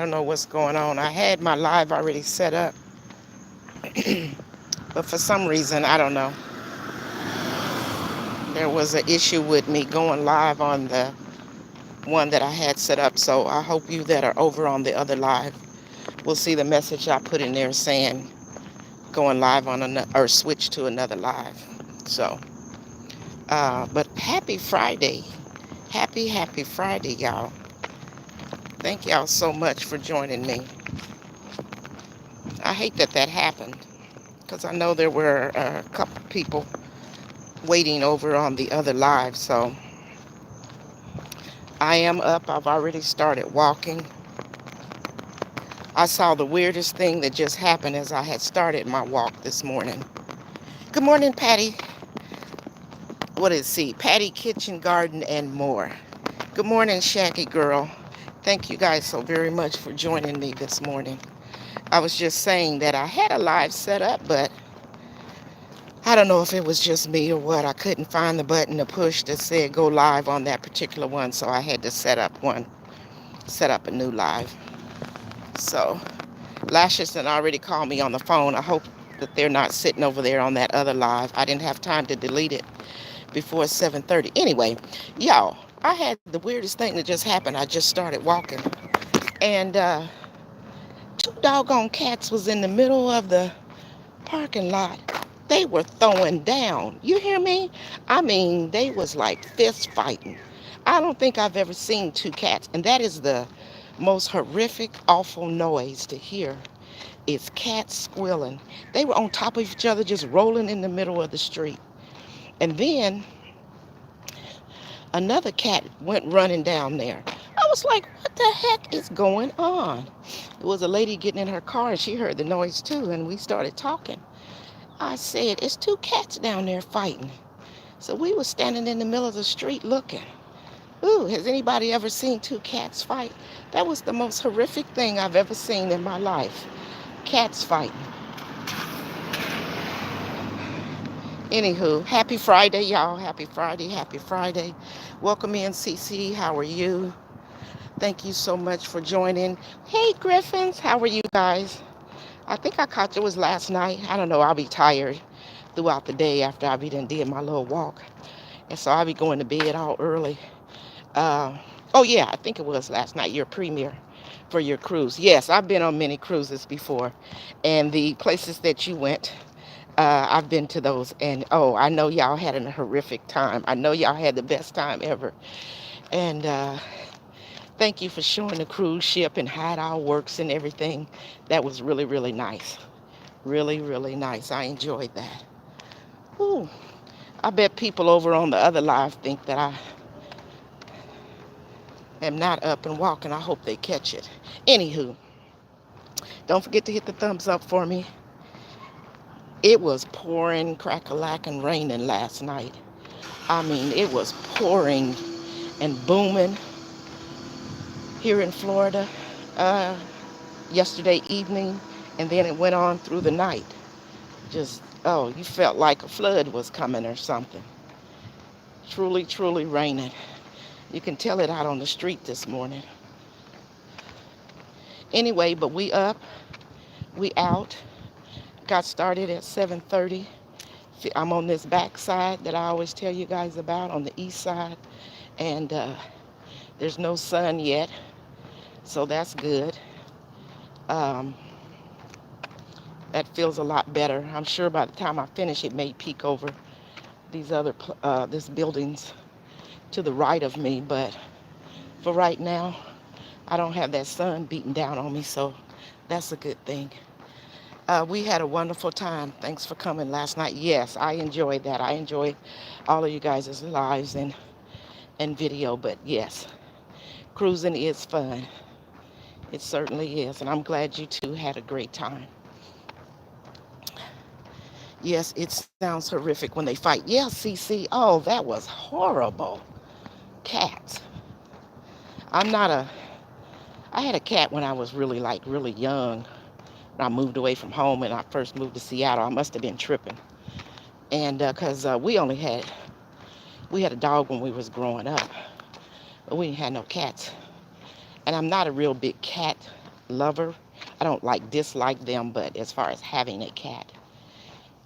don't know what's going on. I had my live already set up, but for some reason, I don't know. There was an issue with me going live on the one that I had set up. So I hope you that are over on the other live will see the message I put in there saying going live on another or switch to another live. So, but happy Friday. Happy Friday, y'all. Thank y'all so much for joining me. I hate that that happened because I know there were a couple people waiting over on the other live. So I am up. I've already started walking. I saw the weirdest thing that just happened as I had started my walk this morning. Good morning, Patty. What is see? Patty Kitchen Garden and more. Good morning, Shaggy Girl. Thank you guys so very much for joining me this morning. I was just saying that I had a live set up, but I don't know if it was just me or what. I couldn't find the button to push that said go live on that particular one, so I had to set up a new live. So Lashes had already called me on the phone. I hope that they're not sitting over there on that other live. I didn't have time to delete it before 7:30. Anyway, y'all, I had the weirdest thing that just happened. I just started walking, and two doggone cats was in the middle of the parking lot. They were throwing down. You hear me? I mean, they was like fist fighting. I don't think I've ever seen two cats, and that is the most horrific, awful noise to hear. It's cats squealing. They were on top of each other, just rolling in the middle of the street. And then another cat went running down there. I was like, what the heck is going on? It was a lady getting in her car, and she heard the noise too, and we started talking. I said, it's two cats down there fighting. So we were standing in the middle of the street looking. Ooh, has anybody ever seen two cats fight? That was the most horrific thing I've ever seen in my life. Cats fighting. Anywho, happy Friday, y'all. Happy Friday, happy Friday. Welcome in, CC. How are you? Thank you so much for joining. Hey, Griffins. How are you guys? I think I caught it was last night. I don't know. I'll be tired throughout the day after I be done did my little walk. And so I'll be going to bed all early. Uh, oh, yeah, I think it was last night, your premiere for your cruise. Yes, I've been on many cruises before. And the places that you went, I've been to those. And, oh, I know y'all had a horrific time. I know y'all had the best time ever. And thank you for showing the cruise ship and how it all works and everything. That was really, really nice. Really, really nice. I enjoyed that. Ooh, I bet people over on the other live think that I am not up and walking. I hope they catch it. Anywho, don't forget to hit the thumbs up for me. It was pouring, crack-a-lack-and raining last night. I mean, it was pouring and booming here in Florida uh, yesterday evening, and then it went on through the night. Just, oh, you felt like a flood was coming or something. Truly, truly raining. You can tell it out on the street this morning. Anyway, but we up, we out. Got started at 7:30. I'm on this back side that I always tell you guys about on the east side, and there's no sun yet, so that's good. Um, that feels a lot better. I'm sure by the time I finish, it may peek over this buildings to the right of me, but for right now, I don't have that sun beating down on me, so that's a good thing. We had a wonderful time. Thanks for coming last night. Yes, I enjoyed that. I enjoyed all of you guys' lives and video, but yes, cruising is fun. It certainly is, and I'm glad you two had a great time. Yes, it sounds horrific when they fight. Yeah, CC. Oh, that was horrible. Cats. I'm not a. I had a cat when I was really young. I moved away from home and I first moved to Seattle. I must have been tripping, and because we had a dog when we was growing up, but we didn't have no cats. And I'm not a real big cat lover. I don't like dislike them, but as far as having a cat,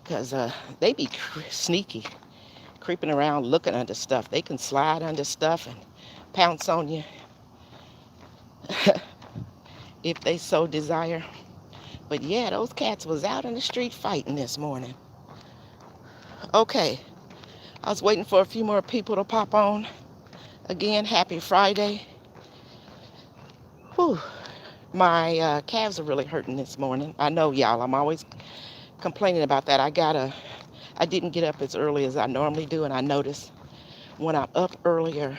because they be sneaky, creeping around, looking under stuff. They can slide under stuff and pounce on you if they so desire. But yeah, those cats was out in the street fighting this morning. Okay, I was waiting for a few more people to pop on. Again, happy Friday. Whew. My calves are really hurting this morning. I know, y'all. I'm always complaining about that. I didn't get up as early as I normally do, and I noticed when I'm up earlier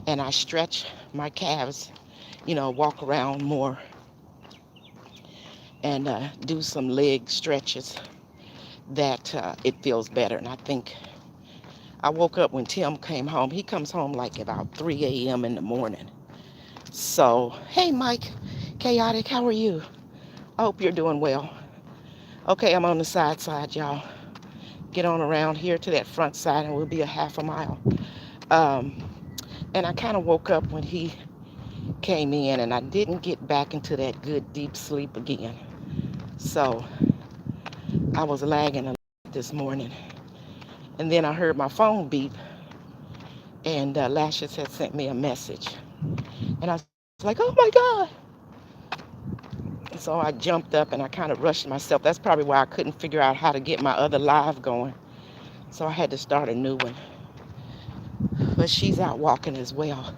and I stretch my calves, walk around more and do some leg stretches, that it feels better. And I think I woke up when Tim came home. He comes home like about 3 a.m. in the morning. So, hey, Mike, Chaotic, how are you? I hope you're doing well. Okay, I'm on the side, y'all. Get on around here to that front side and we'll be a half a mile. And I kind of woke up when he came in, and I didn't get back into that good deep sleep again. So I was lagging a lot this morning. And then I heard my phone beep, and Lashes had sent me a message. And I was like, oh my God. And so I jumped up and I kind of rushed myself. That's probably why I couldn't figure out how to get my other live going. So I had to start a new one. But she's out walking as well.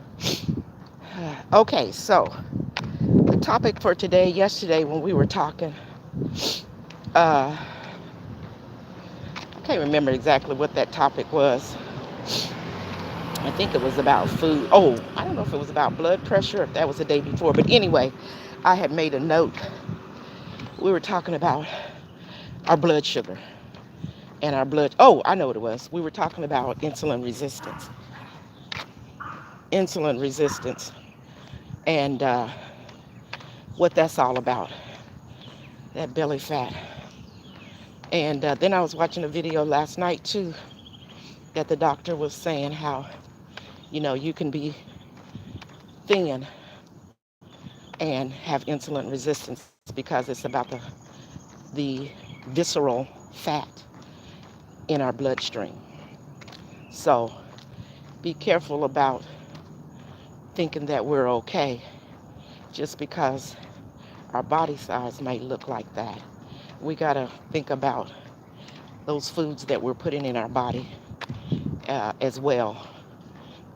Okay, so the topic for today, yesterday when we were talking, I can't remember exactly what that topic was. I think it was about food. Oh, I don't know if it was about blood pressure, if that was the day before. But anyway, I had made a note. We were talking about our blood sugar and our blood. Oh, I know what it was. We were talking about insulin resistance. Insulin resistance and what that's all about. That belly fat. And then I was watching a video last night too, that the doctor was saying how, you can be thin and have insulin resistance because it's about the visceral fat in our bloodstream. So be careful about thinking that we're okay just because our body size may look like that. We got to think about those foods that we're putting in our body as well.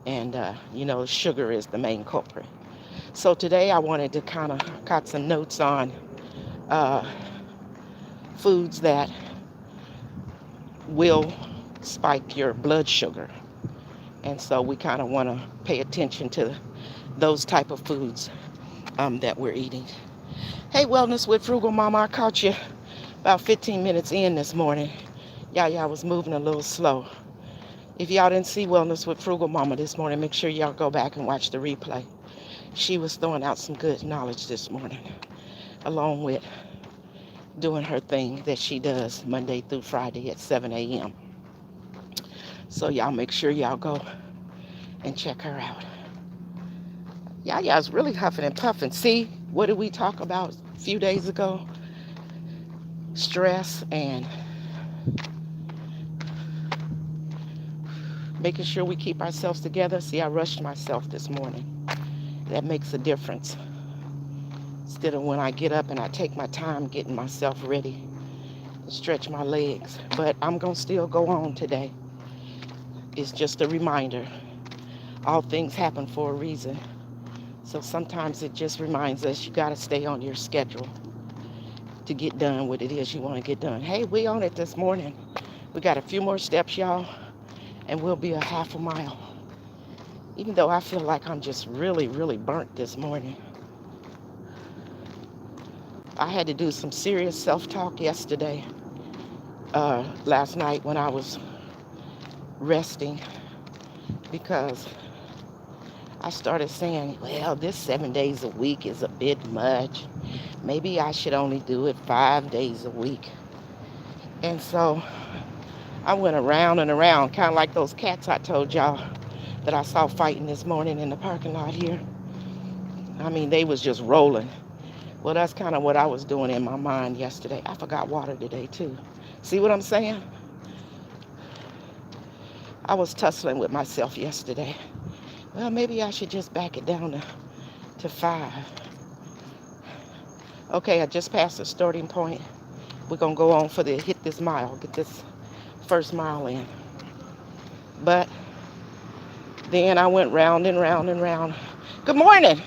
And, sugar is the main culprit. So today I wanted to kind of got some notes on foods that will spike your blood sugar. And so we kind of want to pay attention to those type of foods that we're eating. Hey, Wellness with Frugal Mama, I caught you about 15 minutes in this morning. Y'all was moving a little slow. If y'all didn't see Wellness with Frugal Mama this morning, make sure y'all go back and watch the replay. She was throwing out some good knowledge this morning, along with doing her thing that she does Monday through Friday at 7 a.m. So y'all make sure y'all go and check her out. Yaya's really huffing and puffing. See, what did we talk about a few days ago? Stress and making sure we keep ourselves together. See, I rushed myself this morning. That makes a difference. Instead of when I get up and I take my time getting myself ready to stretch my legs. But I'm going to still go on today. It's just a reminder. All things happen for a reason. So sometimes it just reminds us you got to stay on your schedule to get done what it is you want to get done. Hey, we on it this morning. We got a few more steps, y'all, and we'll be a half a mile. Even though I feel like I'm just really, really burnt this morning. I had to do some serious self-talk yesterday, last night when I was resting, because I started saying, well, this 7 days a week is a bit much. Maybe I should only do it 5 days a week. And so I went around and around, kind of like those cats I told y'all that I saw fighting this morning in the parking lot here. I mean, they was just rolling. Well, that's kind of what I was doing in my mind yesterday. I forgot water today, too. See what I'm saying? I was tussling with myself yesterday. Well, maybe I should just back it down to 5. Okay, I just passed the starting point. We're going to go on for the hit this mile, get this first mile in. But then I went round and round and round. Good morning.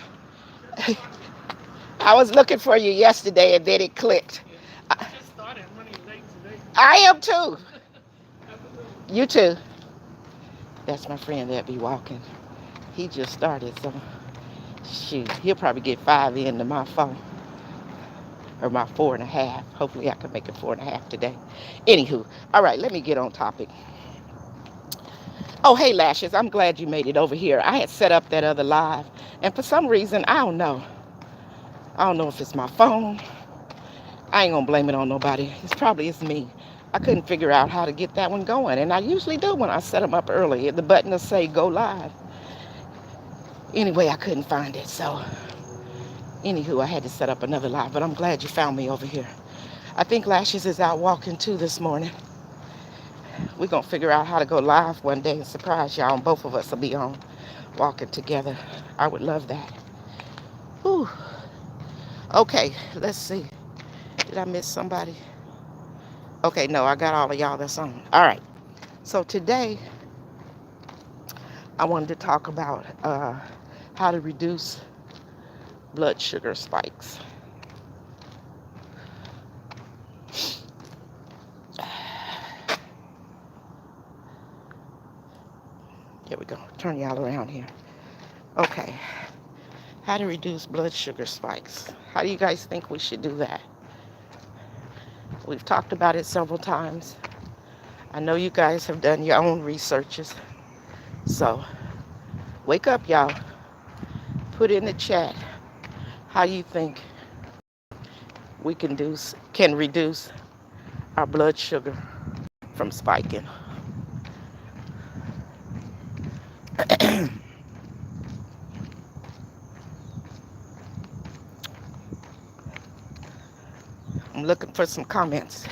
I was looking for you yesterday and then it clicked. I just started running late today. I am too. You too. That's my friend that be walking. He just started, so shoot, he'll probably get 5 into my 4. Or my 4.5. Hopefully I can make it 4.5 today. Anywho, all right, let me get on topic. Oh, hey, Lashes, I'm glad you made it over here. I had set up that other live, and for some reason, I don't know. I don't know if it's my phone. I ain't gonna blame it on nobody. It's me. I couldn't figure out how to get that one going, and I usually do when I set them up early. The button will say go live. Anyway, I couldn't find it, so anywho, I had to set up another live, but I'm glad you found me over here. I think Lashes is out walking too this morning. We're gonna figure out how to go live one day and surprise y'all, and both of us will be on walking together. I would love that. Whew. Okay, let's see. Did I miss somebody? Okay, no, I got all of y'all that's on. All right. So today, I wanted to talk about how to reduce blood sugar spikes. Here we go. Turn y'all around here. Okay. How to reduce blood sugar spikes. How do you guys think we should do that? We've talked about it several times. I know you guys have done your own researches. So, wake up, y'all. Put in the chat how you think we can reduce our blood sugar from spiking. I'm looking for some comments.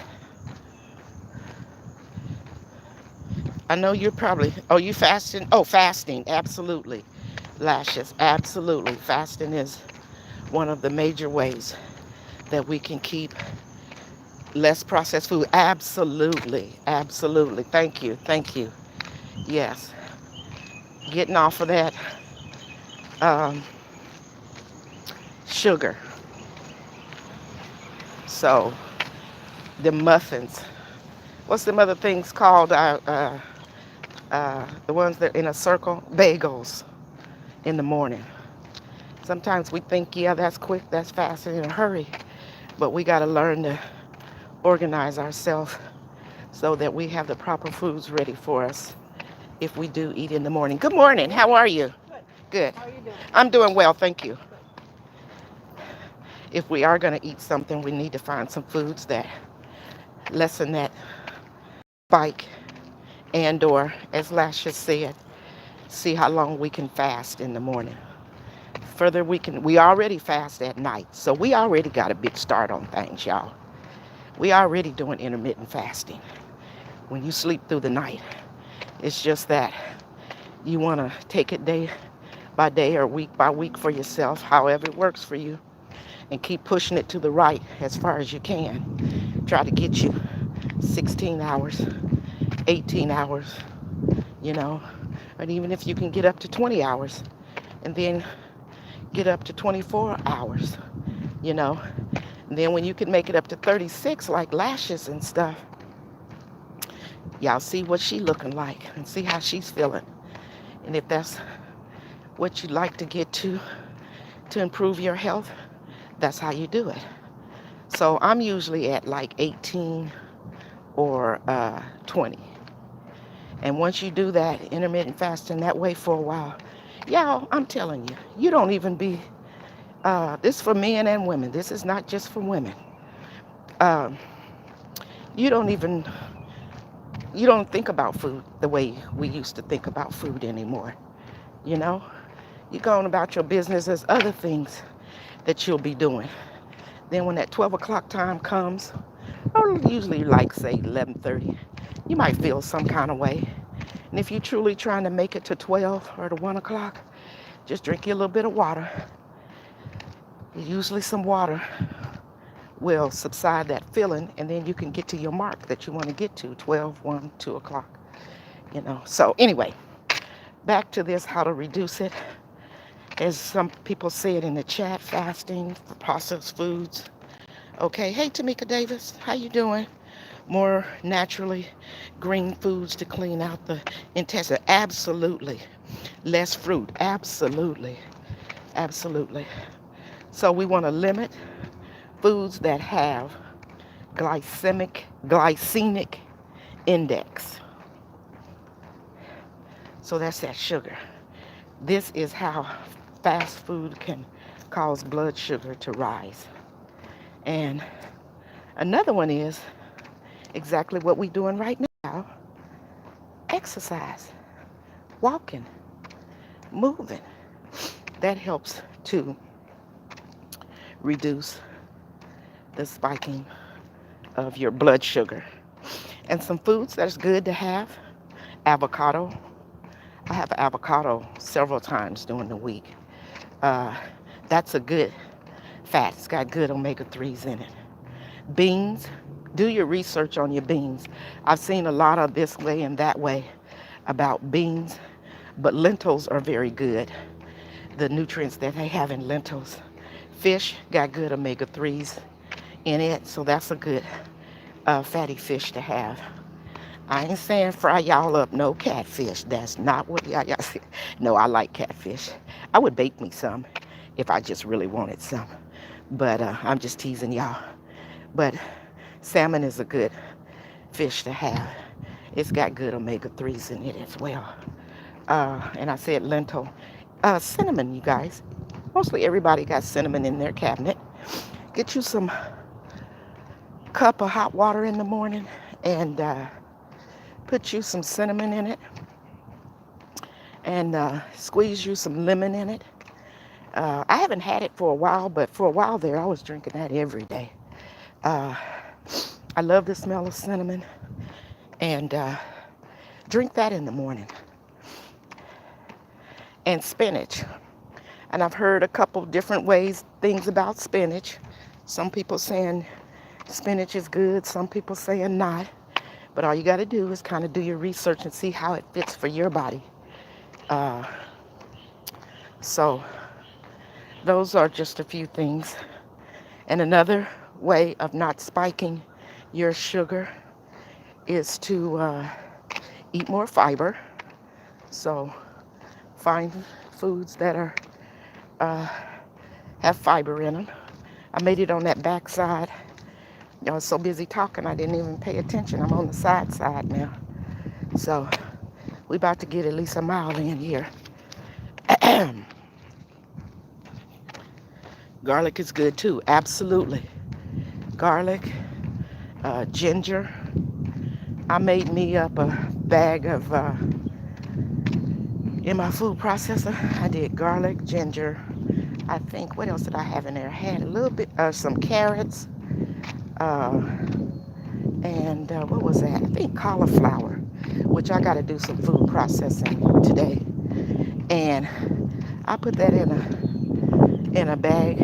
I know you're probably, you fasting? Oh, fasting, absolutely. Lashes, absolutely. Fasting is one of the major ways that we can keep less processed food. Absolutely, absolutely. Thank you. Yes. Getting off of that sugar. So, the muffins. What's them other things called? The ones that are in a circle? Bagels in the morning. Sometimes we think, yeah, that's quick, that's fast, and in a hurry. But we got to learn to organize ourselves so that we have the proper foods ready for us if we do eat in the morning. Good morning. How are you? Good. How are you doing? I'm doing well, thank you. If we are going to eat something, we need to find some foods that lessen that spike, and or, as Lasha said, see how long we can fast in the morning. Further, we already fast at night, so we already got a big start on things, y'all. We already doing intermittent fasting when you sleep through the night. It's just that you want to take it day by day or week by week for yourself, however it works for you, and keep pushing it to the right as far as you can. Try to get you 16 hours, 18 hours, and even if you can get up to 20 hours and then get up to 24 hours, And then when you can make it up to 36 like Lashes and stuff, y'all see what she looking like and see how she's feeling. And if that's what you'd like to get to improve your health, that's how you do it. So I'm usually at like 18 or 20. And once you do that intermittent fasting that way for a while, y'all, I'm telling you, you don't even be, this is for men and women. This is not just for women. You don't think about food the way we used to think about food anymore. You're going about your business. There's other things that you'll be doing Then when that 12 o'clock time comes, or usually like say 11:30, you might feel some kind of way. And if you're truly trying to make it to 12 or to 1 o'clock, just drink you a little bit of water. Usually some water will subside that feeling, and then you can get to your mark that you want to get to, 12, 1, 2 o'clock. So anyway, back to this, how to reduce it. As some people say it in the chat, fasting for processed foods. Okay, hey Tamika Davis, how you doing? More naturally green foods to clean out the intestine. Absolutely. Less fruit. Absolutely. Absolutely. So we want to limit foods that have glycemic index. So that's that sugar. This is how fast food can cause blood sugar to rise. And another one is exactly what we're doing right now. Exercise, walking, moving. That helps to reduce the spiking of your blood sugar. And some foods that's good to have, avocado. I have avocado several times during the week. That's a good fat. It's got good omega-3s in it. Beans, do your research on your beans. I've seen a lot of this way and that way about beans, but lentils are very good. The nutrients that they have in lentils. Fish got good omega-3s in it, so that's a good fatty fish to have. I ain't saying fry y'all up no catfish. That's not what y'all said. No, I like catfish. I would bake me some if I just really wanted some. But I'm just teasing y'all. But salmon is a good fish to have. It's got good omega-3s in it as well. And I said lentil. Cinnamon, you guys. Mostly everybody got cinnamon in their cabinet. Get you some cup of hot water in the morning and put you some cinnamon in it and squeeze you some lemon in it. I haven't had it for a while, but for a while there, I was drinking that every day. I love the smell of cinnamon, and drink that in the morning. And spinach. And I've heard a couple different things about spinach. Some people saying spinach is good, some people saying not. But all you got to do is kind of do your research and see how it fits for your body. So those are just a few things. And another way of not spiking your sugar is to eat more fiber. So find foods that are have fiber in them. I made it on that back side. I was so busy talking I didn't even pay attention. I'm on the side now. So we about to get at least a mile in here. Garlic is good too, absolutely. Garlic, ginger. I made me up a bag of, in my food processor, I did garlic, ginger. I think, what else did I have in there? I had a little bit of some carrots, and what was that? I think cauliflower, which I got to do some food processing today. And I put that in a bag.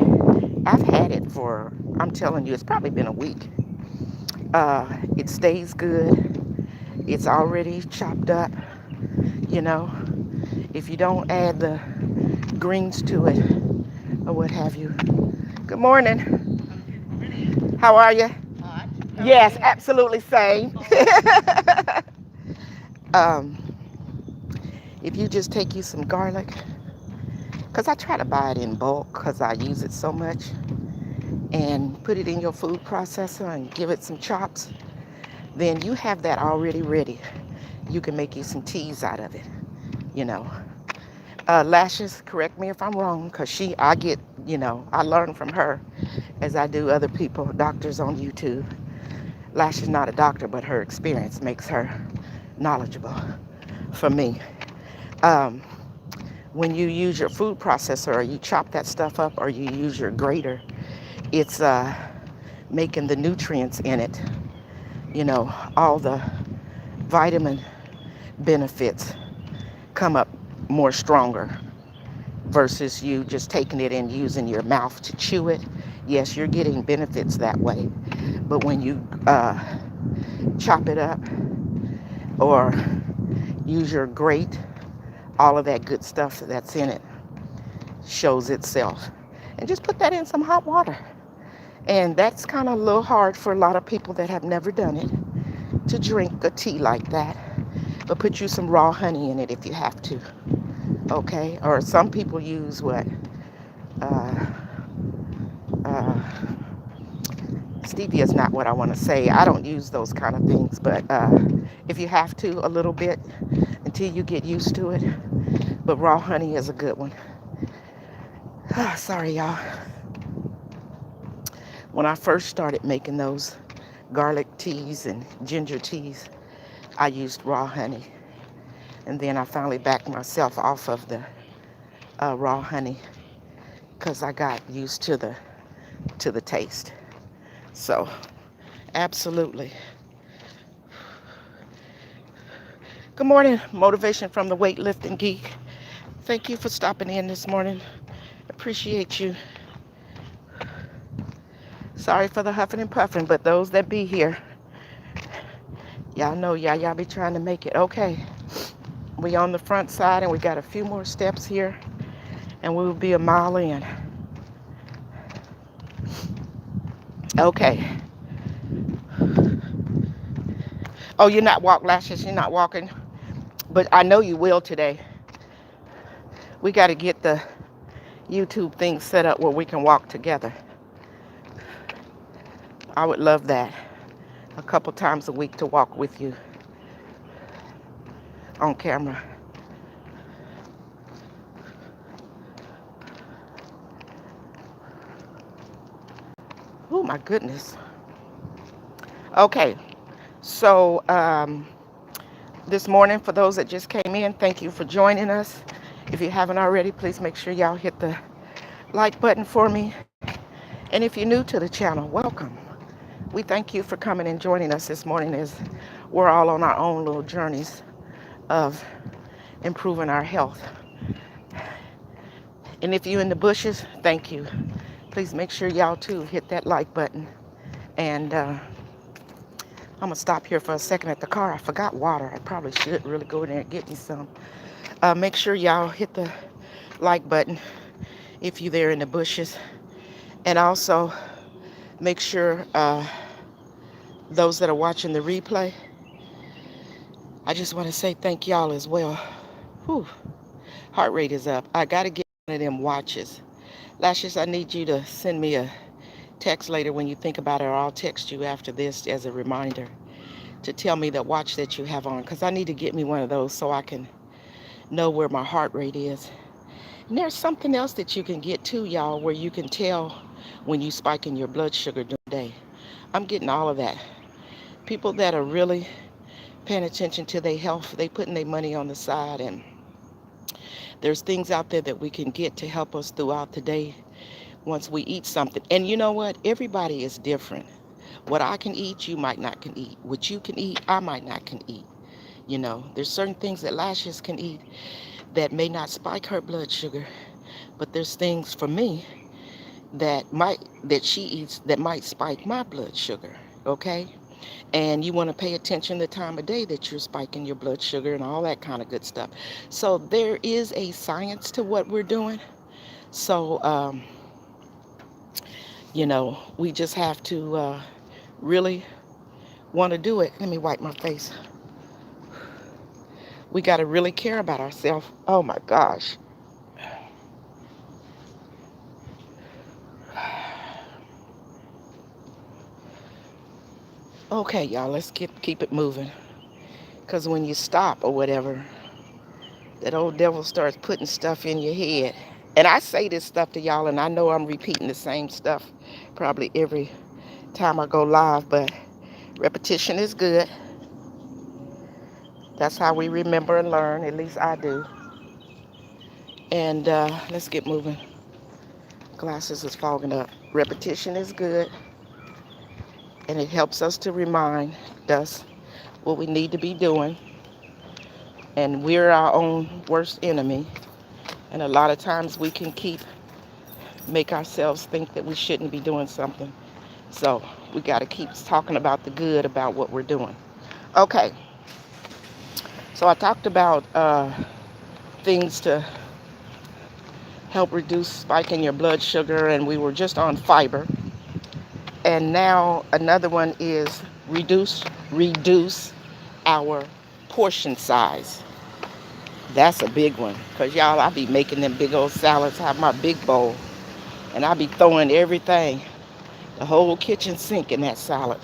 I've had it for, I'm telling you, it's probably been a week. It stays good. It's already chopped up, If you don't add the greens to it or what have you. Good morning. How are you? Hot. Yes, absolutely same. If you just take you some garlic, because I try to buy it in bulk because I use it so much, and put it in your food processor and give it some chops, then you have that already ready. You can make you some teas out of it, Lashes, correct me if I'm wrong, because I get, I learn from her as I do other people, doctors on YouTube. Lash is not a doctor, but her experience makes her knowledgeable for me. When you use your food processor or you chop that stuff up or you use your grater, it's making the nutrients in it, all the vitamin benefits come up more stronger versus you just taking it and using your mouth to chew it. Yes, you're getting benefits that way. But when you chop it up or use your grate, all of that good stuff that's in it shows itself. And just put that in some hot water. And that's kind of a little hard for a lot of people that have never done it to drink a tea like that. But put you some raw honey in it if you have to. Okay? Or some people use what? Uh, uh, Stevia is not what I want to say. I don't use those kind of things. But if you have to, a little bit until you get used to it. But raw honey is a good one. Sorry, y'all. When I first started making those garlic teas and ginger teas, I used raw honey. And then I finally backed myself off of the raw honey because I got used to the taste. So, absolutely. Good morning, Motivation from the Weightlifting Geek. Thank you for stopping in this morning. Appreciate you. Sorry for the huffing and puffing, but those that be here, y'all know y'all be trying to make it. Okay, we on the front side and we got a few more steps here and we will be a mile in. Okay. Oh, you're not Lashes, you're not walking, but I know you will today. We got to get the YouTube thing set up where we can walk together. I would love that. A couple times a week to walk with you on camera. Oh my goodness. Okay, so this morning, for those that just came in, thank you for joining us. If you haven't already, please make sure y'all hit the like button for me. And if you're new to the channel, welcome. We thank you for coming and joining us this morning as we're all on our own little journeys of improving our health. And if you're in the bushes, thank you. Please make sure y'all too hit that like button. And I'm gonna stop here for a second at the car. I forgot water. I probably should really go in there and get me some. Make sure y'all hit the like button if you're there in the bushes. And also make sure those that are watching the replay, I just want to say thank y'all as well. Whew. Heart rate is up. I got to get one of them watches. Lashes, I need you to send me a text later when you think about it, or I'll text you after this as a reminder to tell me the watch that you have on, because I need to get me one of those so I can know where my heart rate is. And there's something else that you can get too, y'all, where you can tell when you spiking your blood sugar during the day. I'm getting all of that. People that are really paying attention to their health, they putting their money on the side, and there's things out there that we can get to help us throughout the day once we eat something. And you know what? Everybody is different. What I can eat, you might not can eat. What you can eat, I might not can eat. There's certain things that Lashes can eat that may not spike her blood sugar, but there's things for me that she eats that might spike my blood sugar. Okay? And you want to pay attention to the time of day that you're spiking your blood sugar and all that kind of good stuff. So there is a science to what we're doing. So, we just have to really want to do it. Let me wipe my face. We got to really care about ourselves. Oh my gosh. Okay, y'all, let's keep it moving. Because when you stop or whatever, that old devil starts putting stuff in your head. And I say this stuff to y'all, and I know I'm repeating the same stuff probably every time I go live, but repetition is good. That's how we remember and learn, at least I do. And let's get moving. Glasses is fogging up. Repetition is good, and it helps us to remind us what we need to be doing. And we're our own worst enemy. And a lot of times we can make ourselves think that we shouldn't be doing something. So we got to keep talking about the good about what we're doing. Okay, so I talked about things to help reduce spike in your blood sugar, and we were just on fiber. And now another one is reduce our portion size. That's a big one, because y'all, I be making them big old salads. I have my big bowl, and I be throwing everything, the whole kitchen sink in that salad.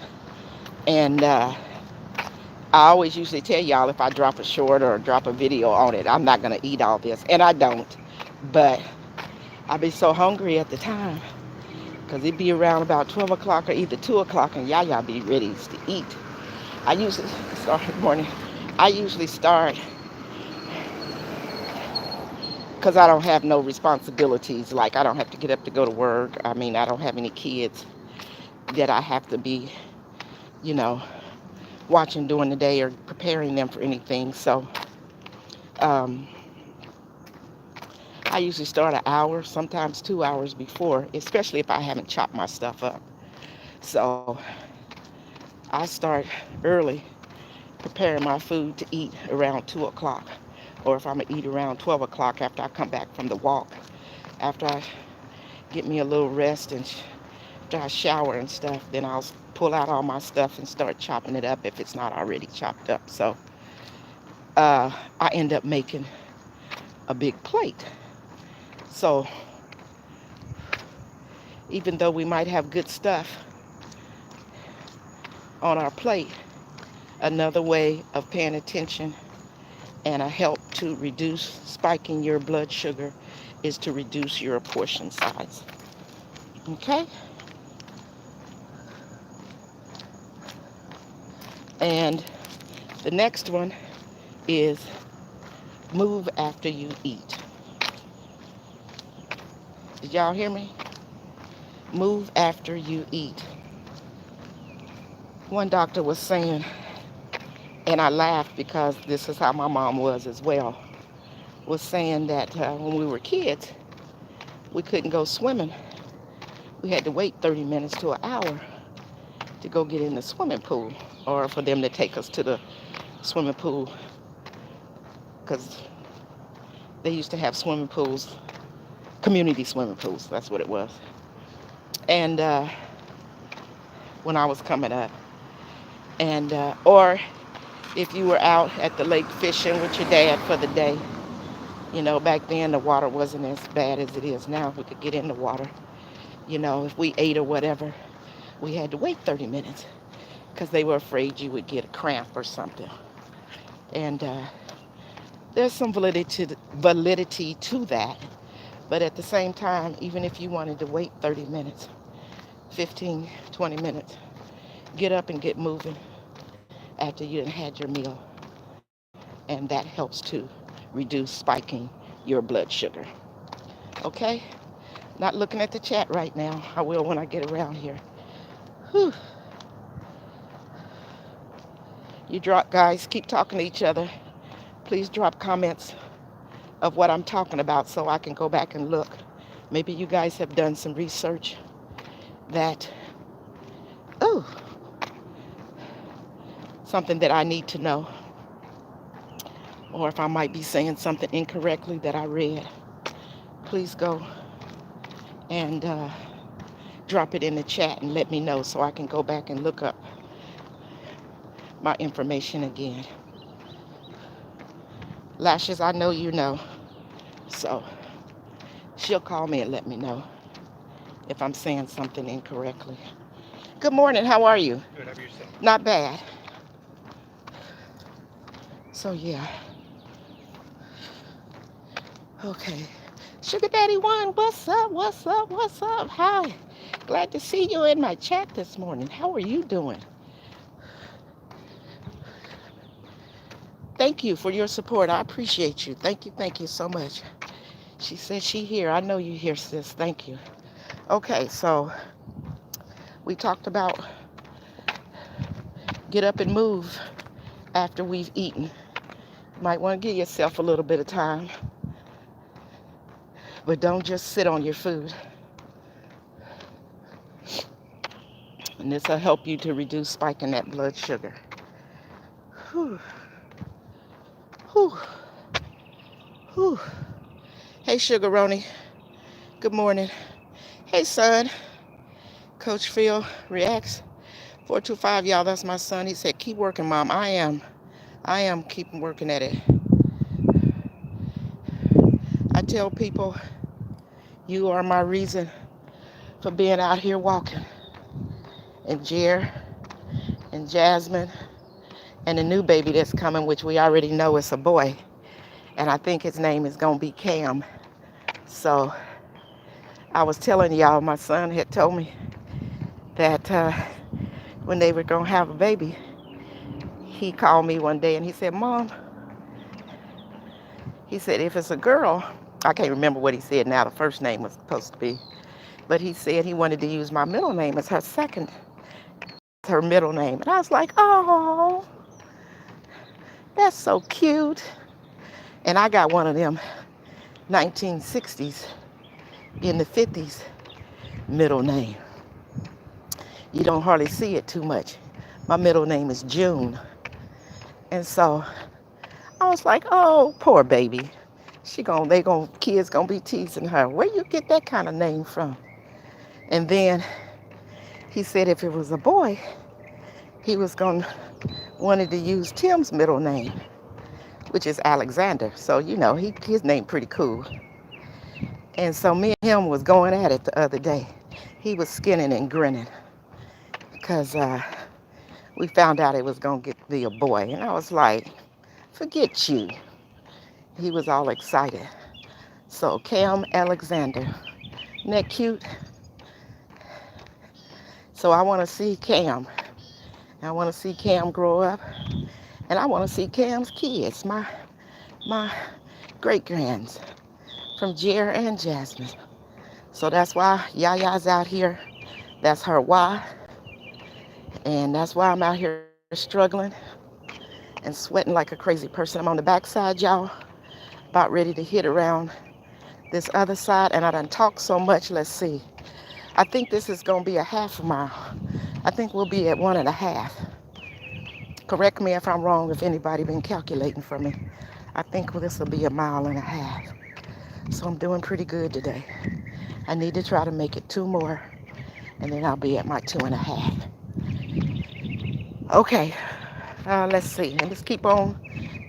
And I always usually tell y'all, if I drop a short or drop a video on it, I'm not going to eat all this. And I don't. But I be so hungry at the time, because it be around about 12 o'clock or either 2 o'clock, and Yaya be ready to eat. I usually start morning. I usually start because I don't have no responsibilities. Like, I don't have to get up to go to work. I mean, I don't have any kids that I have to be, you know, watching during the day or preparing them for anything. So I usually start an hour, sometimes 2 hours before, especially if I haven't chopped my stuff up. So I start early preparing my food to eat around 2 o'clock. Or if I'm going to eat around 12 o'clock after I come back from the walk. After I get me a little rest and after I shower and stuff, then I'll pull out all my stuff and start chopping it up if it's not already chopped up. So I end up making a big plate. So even though we might have good stuff on our plate, another way of paying attention and a help to reduce spiking your blood sugar is to reduce your portion size. Okay? And the next one is move after you eat. Did y'all hear me? Move after you eat. One doctor was saying, and I laughed because this is how my mom was as well, was saying that when we were kids, we couldn't go swimming. We had to wait 30 minutes to an hour to go get in the swimming pool, or for them to take us to the swimming pool, because they used to have swimming pools, community swimming pools, that's what it was. And when I was coming up, and or if you were out at the lake fishing with your dad for the day, you know, back then the water wasn't as bad as it is now. We could get in the water. You know, if we ate or whatever, we had to wait 30 minutes because they were afraid you would get a cramp or something. And there's some validity to that. But at the same time, even if you wanted to wait 30 minutes, 15, 20 minutes, get up and get moving after you done had your meal. And that helps to reduce spiking your blood sugar. Okay? Not looking at the chat right now. I will when I get around here. Whew. You guys, keep talking to each other. Please drop comments of what I'm talking about so I can go back and look. Maybe you guys have done some research that, something that I need to know. Or if I might be saying something incorrectly that I read, please go and drop it in the chat and let me know so I can go back and look up my information again. Lashes, I know you know. So she'll call me and let me know if I'm saying something incorrectly. Good morning. How are you? Good. How about yourself? Not bad. So yeah. Okay. Sugar Daddy One, what's up? What's up? What's up? Hi. Glad to see you in my chat this morning. How are you doing? Thank you for your support. I appreciate you. Thank you so much. She said she here. I know you here, sis. Thank you. Okay, so we talked about get up and move after we've eaten. You might want to give yourself a little bit of time, but don't just sit on your food. And this will help you to reduce spiking that blood sugar. Whew. Whew. Whew. Hey, Sugaroni. Good morning. Hey, son. Coach Phil reacts. 425, y'all. That's my son. He said, keep working, Mom. I am keeping working at it. I tell people, you are my reason for being out here walking. And Jer and Jasmine and the new baby that's coming, which we already know is a boy. And I think his name is going to be Cam. So I was telling y'all, my son had told me that when they were going to have a baby, he called me one day and he said, Mom, he said, if it's a girl, I can't remember what he said now, the first name was supposed to be, but he said he wanted to use my middle name as her middle name. And I was like, oh, that's so cute. And I got one of them 1960s in the 50s middle name. You don't hardly see it too much. My middle name is June. And so I was like, oh, poor baby. Kids gonna be teasing her. Where you get that kind of name from? And then he said if it was a boy, he wanted to use Tim's middle name, which is Alexander. So, his name pretty cool. And so me and him was going at it the other day. He was skinning and grinning because we found out it was going to be a boy. And I was like, forget you. He was all excited. So Cam Alexander. Isn't that cute? So I want to see Cam. I want to see Cam grow up. And I want to see Cam's kids, my great-grands from Jer and Jasmine. So that's why Yaya's out here. That's her why. And that's why I'm out here struggling and sweating like a crazy person. I'm on the backside, y'all, about ready to hit around this other side. And I done talked so much. Let's see. I think this is going to be a half a mile. I think we'll be at 1.5. Correct me if I'm wrong, if anybody been calculating for me. I think this will be 1.5 miles. So I'm doing pretty good today. I need to try to make it 2 more, and then I'll be at my 2.5. Okay, let's see. Let's keep on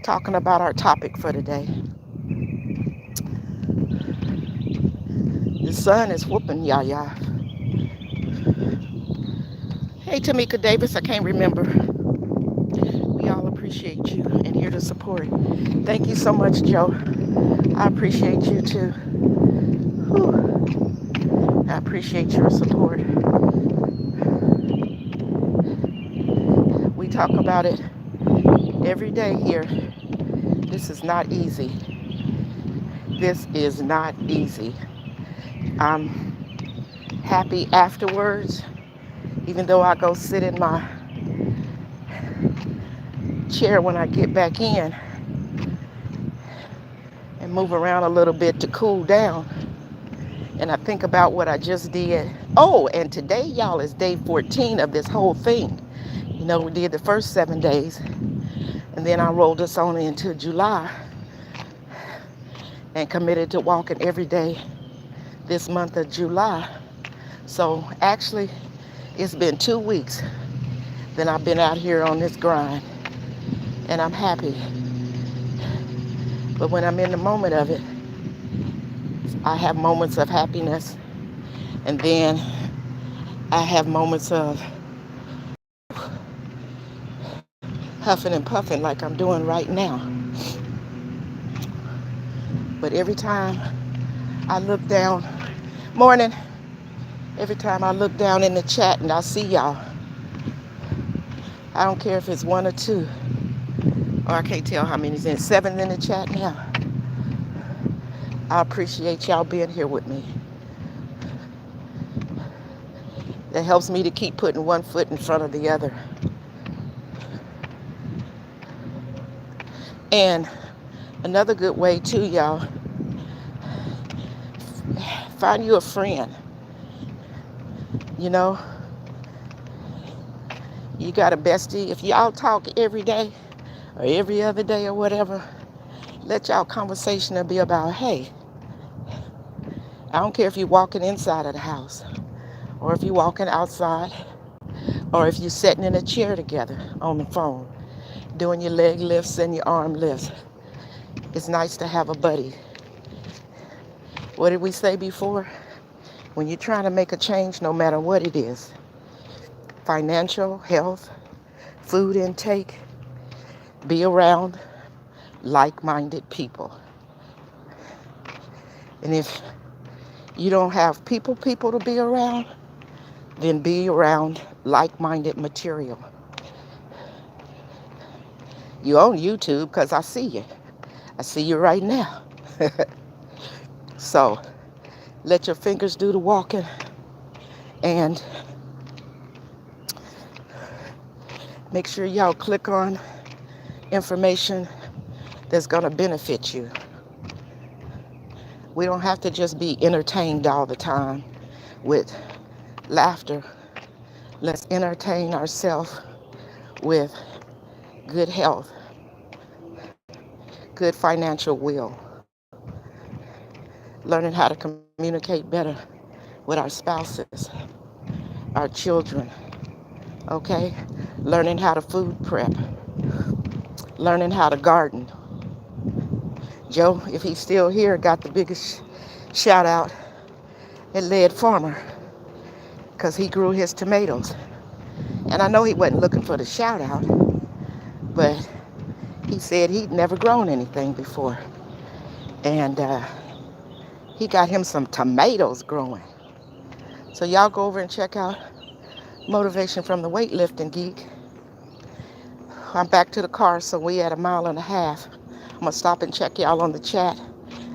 talking about our topic for today. The sun is whooping Yaya. Hey, Tamika Davis, I can't remember. We all appreciate you and here to support. Thank you so much, Joe. I appreciate you too. Whew. I appreciate your support. We talk about it every day here. This is not easy. This is not easy. I'm happy afterwards, even though I go sit in my chair when I get back in and move around a little bit to cool down. And I think about what I just did. Oh, and today, y'all, is day 14 of this whole thing. We did the first 7 days, and then I rolled us on into July and committed to walking every day this month of July. So actually, it's been 2 weeks that I've been out here on this grind, and I'm happy. But when I'm in the moment of it, I have moments of happiness, and then I have moments of huffing and puffing like I'm doing right now. But every time I look down, morning, every time I look down in the chat and I see y'all, I don't care if it's 1 or 2, or I can't tell how many's in, 7 in the chat now. I appreciate y'all being here with me. that helps me to keep putting one foot in front of the other. And another good way too, y'all, find you a friend. You know, you got a bestie. If y'all talk every day or every other day or whatever, let y'all conversation be about, hey, I don't care if you're walking inside of the house or if you're walking outside or if you're sitting in a chair together on the phone doing your leg lifts and your arm lifts. It's nice to have a buddy. What did we say before? When you're trying to make a change, no matter what it is, financial, health, food intake, be around like-minded people. And if you don't have people to be around, then be around like-minded material. You on YouTube because I see you. I see you right now. So let your fingers do the walking and make sure y'all click on information that's going to benefit you. We don't have to just be entertained all the time with laughter. Let's entertain ourselves with good health, good financial will, learning how to communicate better with our spouses, our children, okay? Learning how to food prep, learning how to garden. Joe, if he's still here, got the biggest shout out at Lead Farmer because he grew his tomatoes. And I know he wasn't looking for the shout out, but he said he'd never grown anything before. And he got him some tomatoes growing. So y'all go over and check out Motivation from the Weightlifting Geek. I'm back to the car, so we at 1.5 miles. I'm going to stop and check y'all on the chat.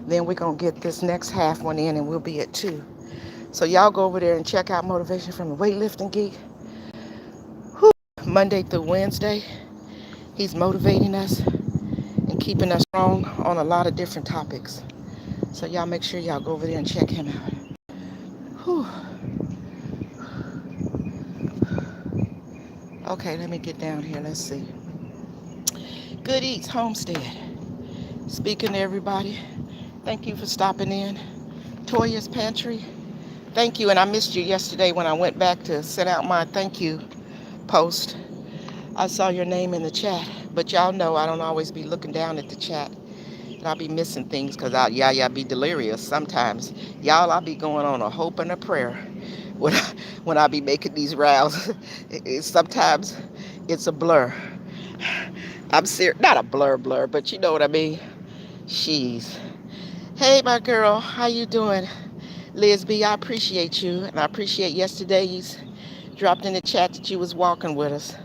Then we're going to get this next half one in and we'll be at 2. So y'all go over there and check out Motivation from the Weightlifting Geek. Whew. Monday through Wednesday, he's motivating us and keeping us strong on a lot of different topics. So y'all make sure y'all go over there and check him out. Whew. Okay, let me get down here. Let's see. Good Eats Homestead. Speaking to everybody, thank you for stopping in. Toya's Pantry, thank you. And I missed you yesterday when I went back to send out my thank you post. I saw your name in the chat, but y'all know I don't always be looking down at the chat. And I'll be missing things because I'll be delirious sometimes. Y'all, I'll be going on a hope and a prayer when I be making these rounds. Sometimes it's a blur. I'm serious, not a blur, but you know what I mean. She's, hey, my girl, how you doing? Liz B, I appreciate you, and I appreciate yesterday you dropped in the chat that you was walking with us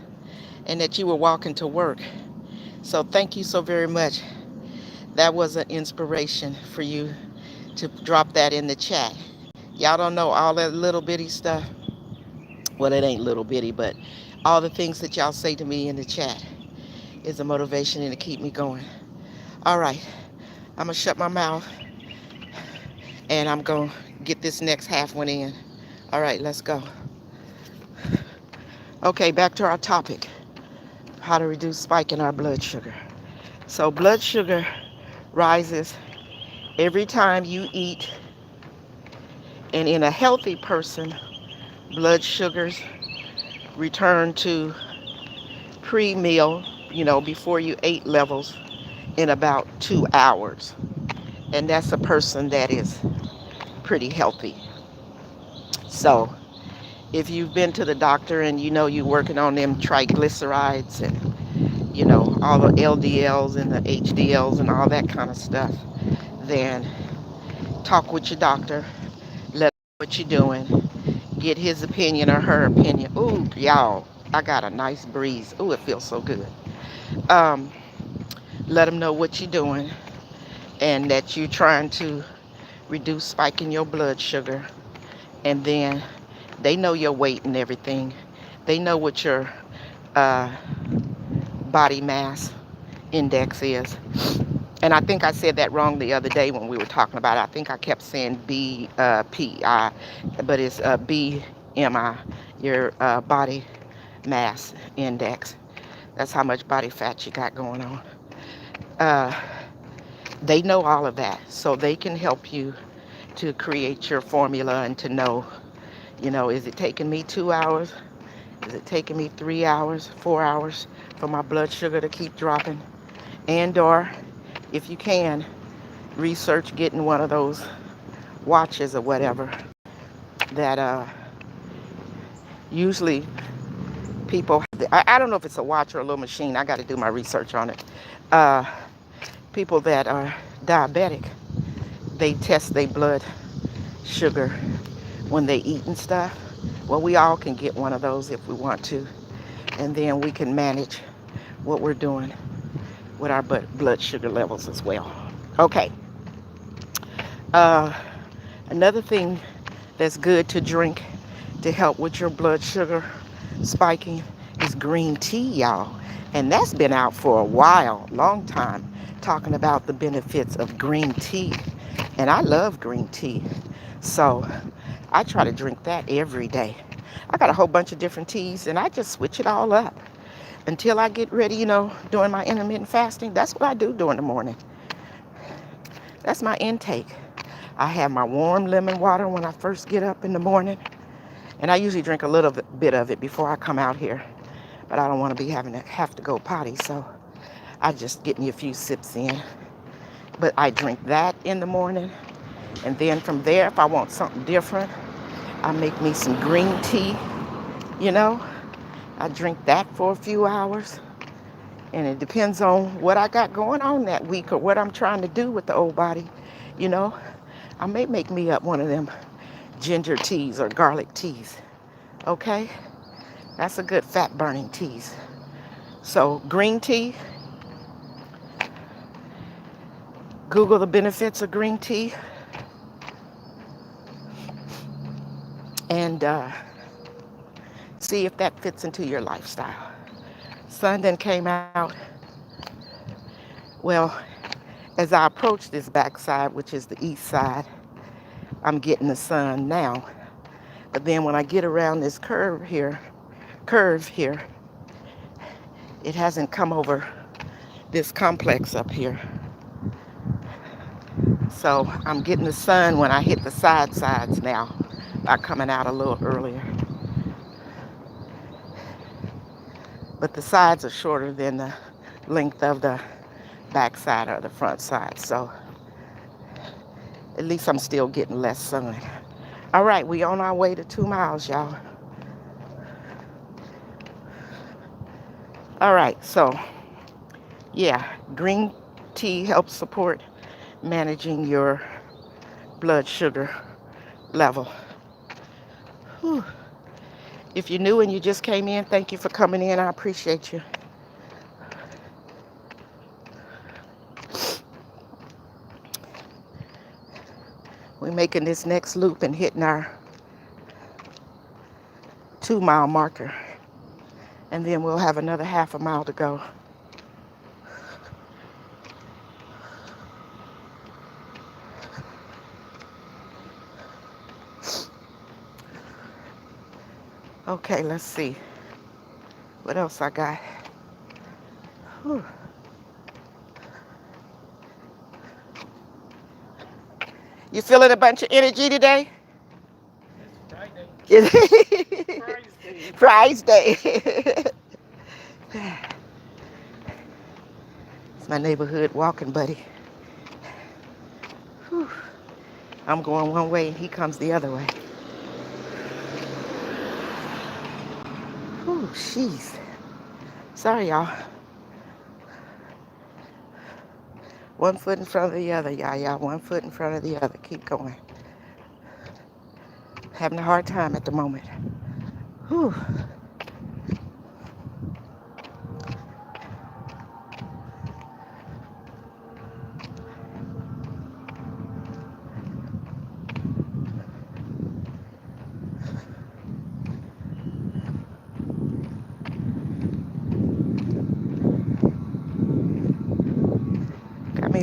and that you were walking to work. So thank you so very much. That was an inspiration for you to drop that in the chat. Y'all don't know all that little bitty stuff. Well, it ain't little bitty, but all the things that y'all say to me in the chat is a motivation and to keep me going. All right, I'm going to shut my mouth and I'm going to get this next half one in. All right, let's go. Okay, back to our topic, how to reduce spike in our blood sugar. So blood sugar rises every time you eat, and in a healthy person, blood sugars return to pre-meal, before you ate levels in about 2 hours. And that's a person that is pretty healthy. So if you've been to the doctor and you're working on them triglycerides and all the LDLs and the HDLs and all that kind of stuff, then talk with your doctor, let him know what you're doing, get his opinion or her opinion. Ooh, y'all, I got a nice breeze. Ooh, it feels so good. Let them know what you're doing and that you're trying to reduce spike in your blood sugar, and then They know your weight and everything. They know what your uh, body mass index is. And I think I said that wrong the other day when we were talking about it. I think I kept saying BPI, but it's BMI, your body mass index. That's how much body fat you got going on. Uh, they know all of that, so they can help you to create your formula and to know, is it taking me 2 hours? Is it taking me 3 hours, 4 hours for my blood sugar to keep dropping? And or, if you can, research getting one of those watches or whatever that usually people, I don't know if it's a watch or a little machine. I got to do my research on it. Uh, People that are diabetic, they test their blood sugar when they eat and stuff. Well, we all can get one of those if we want to. And then we can manage what we're doing with our blood sugar levels as well. Okay. Another thing that's good to drink to help with your blood sugar spiking is green tea, y'all. And that's been out for a while, long time, talking about the benefits of green tea. And I love green tea. So I try to drink that every day. I got a whole bunch of different teas and I just switch it all up until I get ready, doing my intermittent fasting. That's what I do during the morning. That's my intake. I have my warm lemon water when I first get up in the morning. And I usually drink a little bit of it before I come out here. But I don't want to be have to go potty, so I just get me a few sips in. But I drink that in the morning. And then from there, if I want something different, I make me some green tea, I drink that for a few hours. And it depends on what I got going on that week or what I'm trying to do with the old body, I may make me up one of them ginger teas or garlic teas. Okay? That's a good fat burning teas. So green tea, Google the benefits of green tea and see if that fits into your lifestyle. Sun then came out. Well, as I approach this backside, which is the east side, I'm getting the sun now. But then when I get around this curve here, it hasn't come over this complex up here. So I'm getting the sun when I hit the sides now by coming out a little earlier. But the sides are shorter than the length of the back side or the front side. So at least I'm still getting less sun. All right, we on our way to 2 miles, y'all. All right, so yeah, green tea helps support managing your blood sugar level. Whew. If you're new and you just came in, thank you for coming in. I appreciate you. We're making this next loop and hitting our 2 mile marker. And then we'll have another half a mile to go. Okay, let's see. What else I got? Whew. You feeling a bunch of energy today? It's Friday. Prize Day. It's my neighborhood walking buddy. Whew. I'm going one way and he comes the other way. Whew, jeez. Sorry, y'all. One foot in front of the other, y'all. One foot in front of the other. Keep going. Having a hard time at the moment. Whew.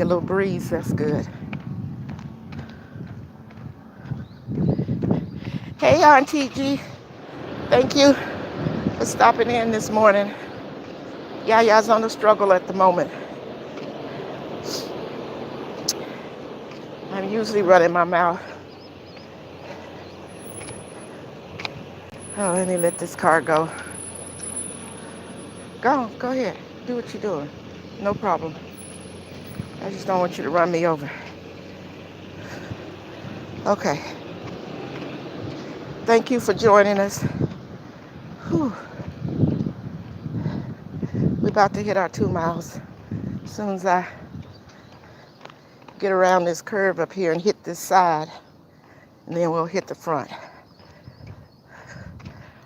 a little breeze. That's good. Hey, Auntie G. Thank you for stopping in this morning. Yaya's on the struggle at the moment. I'm usually running my mouth. Oh, let me let this car go. Go ahead. Do what you're doing. No problem. I just don't want you to run me over. Okay. Thank you for joining us. Whew. We're about to hit our 2 miles. As soon as I get around this curve up here and hit this side, and then we'll hit the front.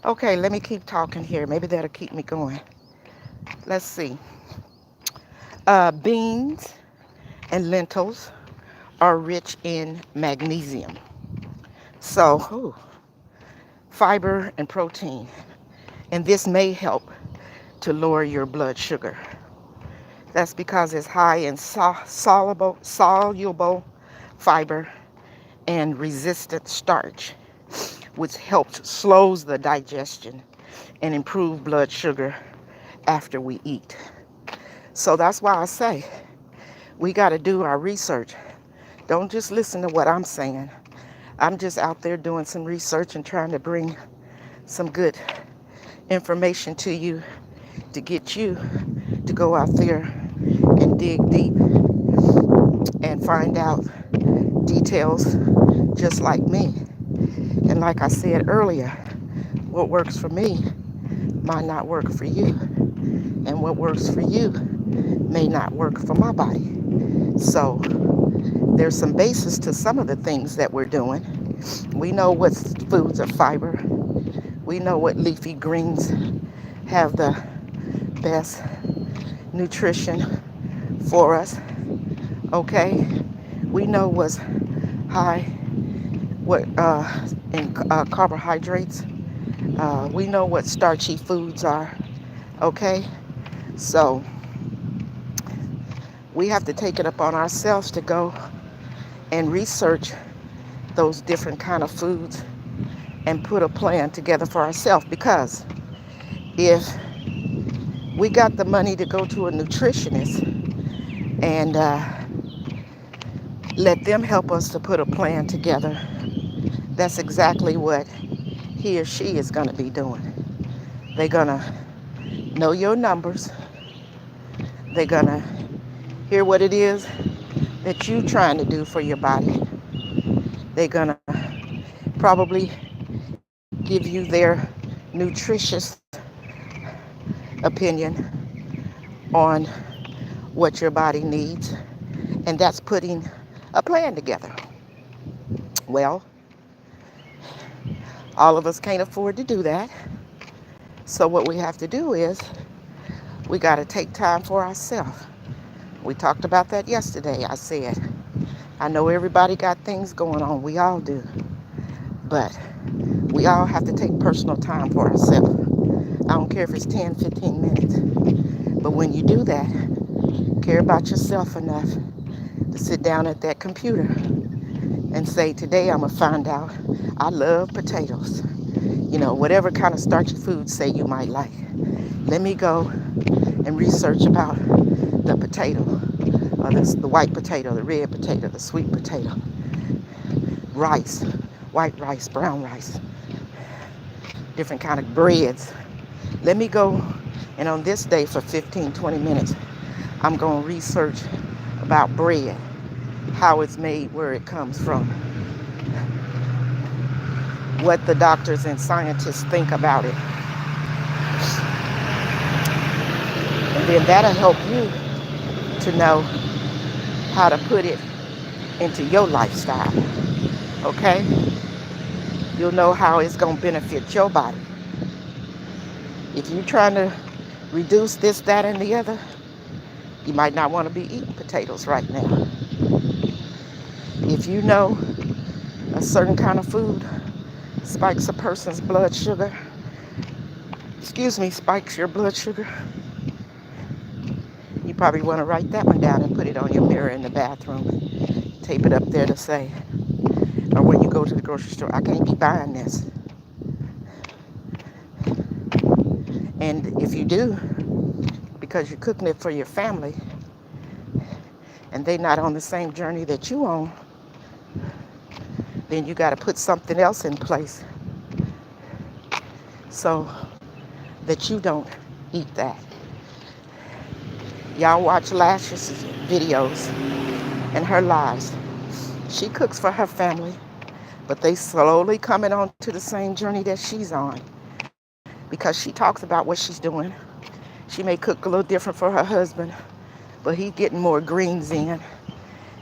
Okay, let me keep talking here. Maybe that'll keep me going. Let's see. Beans and lentils are rich in magnesium. So, fiber and protein. And this may help to lower your blood sugar. That's because it's high in soluble fiber and resistant starch, which helps slows the digestion and improve blood sugar after we eat. So that's why I say we got to do our research. Don't just listen to what I'm saying. I'm just out there doing some research and trying to bring some good information to you to get you to go out there and dig deep and find out details just like me. And like I said earlier, what works for me might not work for you. And what works for you may not work for my body. So there's some basis to some of the things that we're doing. We know what foods are fiber. We know what leafy greens have the best nutrition for us. Okay? We know what's high in carbohydrates. We know what starchy foods are. Okay? So we have to take it upon ourselves to go and research those different kind of foods and put a plan together for ourselves, because if we got the money to go to a nutritionist and let them help us to put a plan together, that's exactly what he or she is going to be doing. They're going to know your numbers. They're going to hear what it is that you're trying to do for your body. They're going to probably give you their nutritious opinion on what your body needs, and that's putting a plan together. Well, all of us can't afford to do that. So what we have to do is we got to take time for ourselves. We talked about that yesterday. I said, I know everybody got things going on. We all do. But we all have to take personal time for ourselves. I don't care if it's 10, 15 minutes. But when you do that, care about yourself enough to sit down at that computer and say, today I'm going to find out I love potatoes. You know, whatever kind of starchy foods say you might like. Let me go and research about the potato, or the white potato, the red potato, the sweet potato, rice, white rice, brown rice, different kind of breads. Let me go, and on this day for 15, 20 minutes, I'm going to research about bread, how it's made, where it comes from, what the doctors and scientists think about it. And then that'll help you to know how to put it into your lifestyle. Okay? You'll know how it's going to benefit your body. If you're trying to reduce this, that, and the other, you might not want to be eating potatoes right now. If you know a certain kind of food spikes a person's blood sugar, spikes your blood sugar, you probably want to write that one down and put it on your mirror in the bathroom. Tape it up there to say, or when you go to the grocery store, I can't be buying this. And if you do, because you're cooking it for your family, and they're not on the same journey that you on, then you got to put something else in place so that you don't eat that. Y'all watch Lash's videos and her lives. She cooks for her family, but they slowly coming on to the same journey that she's on, because she talks about what she's doing. She may cook a little different for her husband, but he's getting more greens in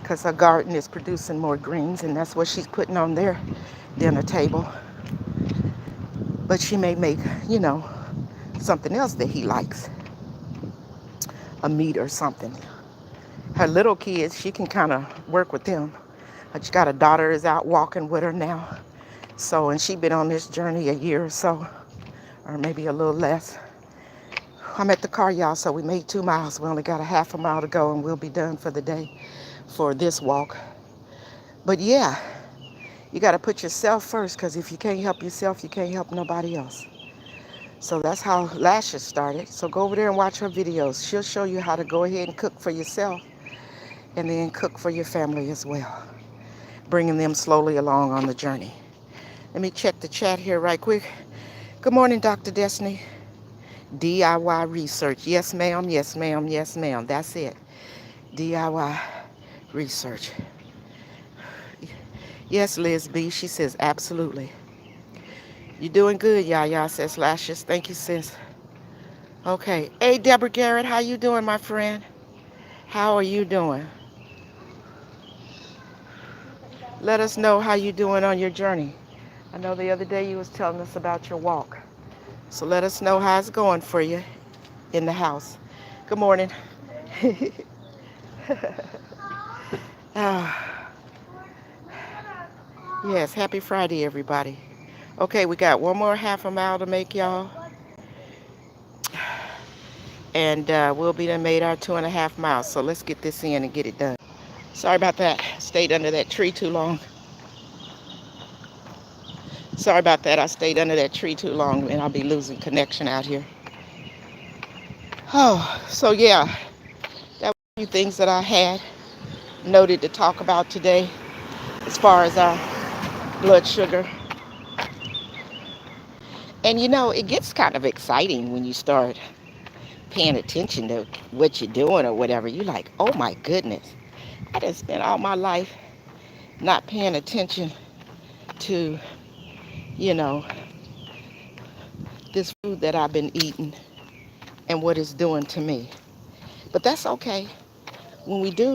because her garden is producing more greens, and that's what she's putting on their dinner table. But she may make, something else that he likes, a meat or something. Her little kids, she can kind of work with them. She got a daughter is out walking with her now. So, and she's been on this journey a year or so, or maybe a little less. I'm at the car, y'all, so we made 2 miles. We only got a half a mile to go, and we'll be done for the day for this walk. But yeah, you got to put yourself first, because if you can't help yourself, you can't help nobody else. So that's how Lashes started. So go over there and watch her videos. She'll show you how to go ahead and cook for yourself and then cook for your family as well, bringing them slowly along on the journey. Let me check the chat here right quick. Good morning, Dr. Destiny. DIY research. Yes, ma'am. Yes, ma'am. Yes, ma'am. That's it. DIY research. Yes, Liz B. She says absolutely. You're doing good, Yaya, says Lashes. Thank you, sis. Okay. Hey, Deborah Garrett, how you doing, my friend? How are you doing? Let us know how you doing on your journey. I know the other day you was telling us about your walk. So let us know how it's going for you in the house. Good morning. Yes, happy Friday, everybody. Okay, we got one more half a mile to make, y'all. And we'll be done made our 2.5 miles. So let's get this in and get it done. Sorry about that. Stayed under that tree too long. Sorry about that. I stayed under that tree too long, and I'll be losing connection out here. Oh, so yeah, that was a few things that I had noted to talk about today as far as our blood sugar. And it gets kind of exciting when you start paying attention to what you're doing or whatever. You're like, oh my goodness, I done spent all my life not paying attention to, this food that I've been eating and what it's doing to me. But that's okay. When we do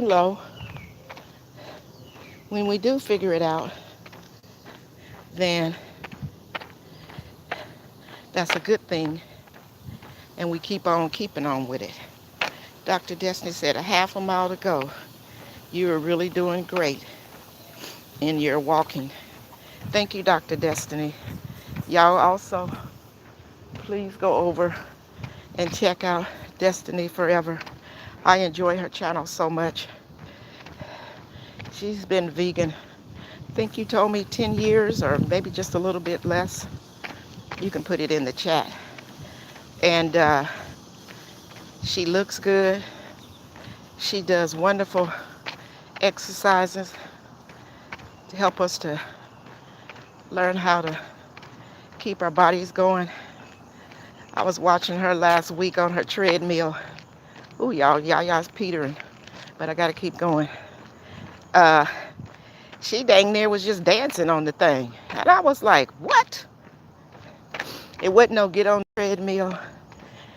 figure it out, then that's a good thing. And we keep on keeping on with it. Dr. Destiny said a half a mile to go. You are really doing great in your walking. Thank you, Dr. Destiny. Y'all also, please go over and check out Destiny Forever. I enjoy her channel so much. She's been vegan, I think you told me 10 years or maybe just a little bit less. You can put it in the chat. And she looks good. She does wonderful exercises to help us to learn how to keep our bodies going. I was watching her last week on her treadmill. Ooh, y'all, Yaya's petering, but I gotta keep going. She dang near was just dancing on the thing. And I was like, what? It wasn't no get on the treadmill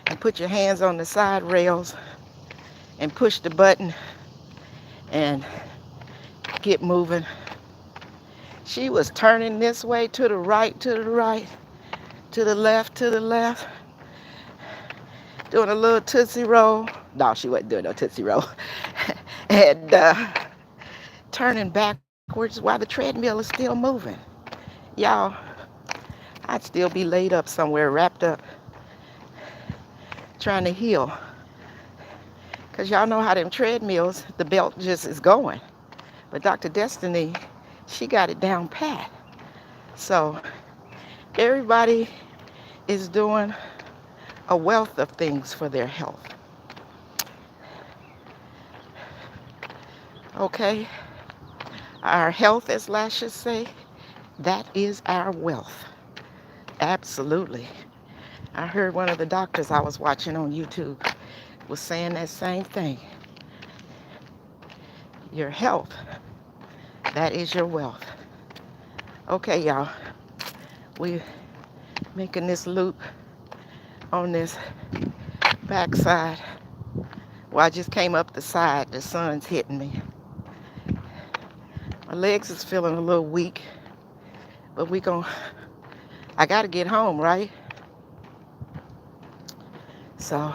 and put your hands on the side rails and push the button and get moving. She was turning this way, to the right, to the right, to the left, doing a little Tootsie Roll. No, she wasn't doing no Tootsie Roll. And turning backwards while the treadmill is still moving. Y'all, I'd still be laid up somewhere, wrapped up, trying to heal. Because y'all know how them treadmills, the belt just is going. But Dr. Destiny, she got it down pat. So everybody is doing a wealth of things for their health. Okay? Our health, as Lashes say, that is our wealth. Absolutely. I heard one of the doctors I was watching on YouTube was saying that same thing. Your health, that is your wealth. Okay, y'all. We making this loop on this backside. Well, I just came up the side. The sun's hitting me. My legs is feeling a little weak, but I gotta get home, right? So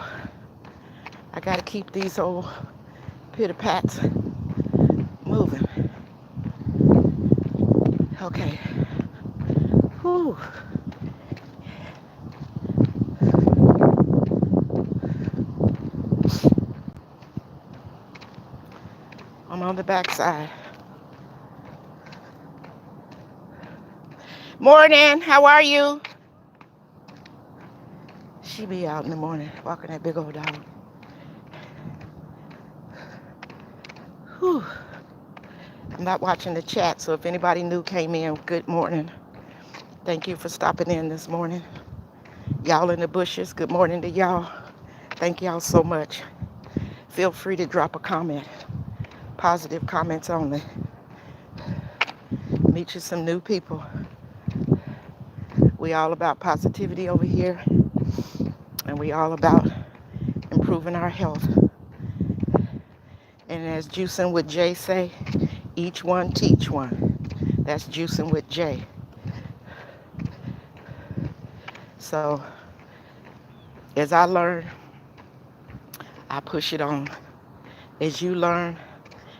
I gotta keep these old pitter-pats moving. Okay. Whew. I'm on the backside. Morning, how are you? She be out in the morning walking that big old dog. Whew. I'm not watching the chat, so if anybody new came in, good morning. Thank you for stopping in this morning. Y'all in the bushes, good morning to y'all. Thank y'all so much. Feel free to drop a comment. Positive comments only. Meet you some new people. We all about positivity over here, and we all about improving our health. And as Juicing with Jay say, each one teach one. That's Juicing with Jay. So as I learn, I push it on. As you learn,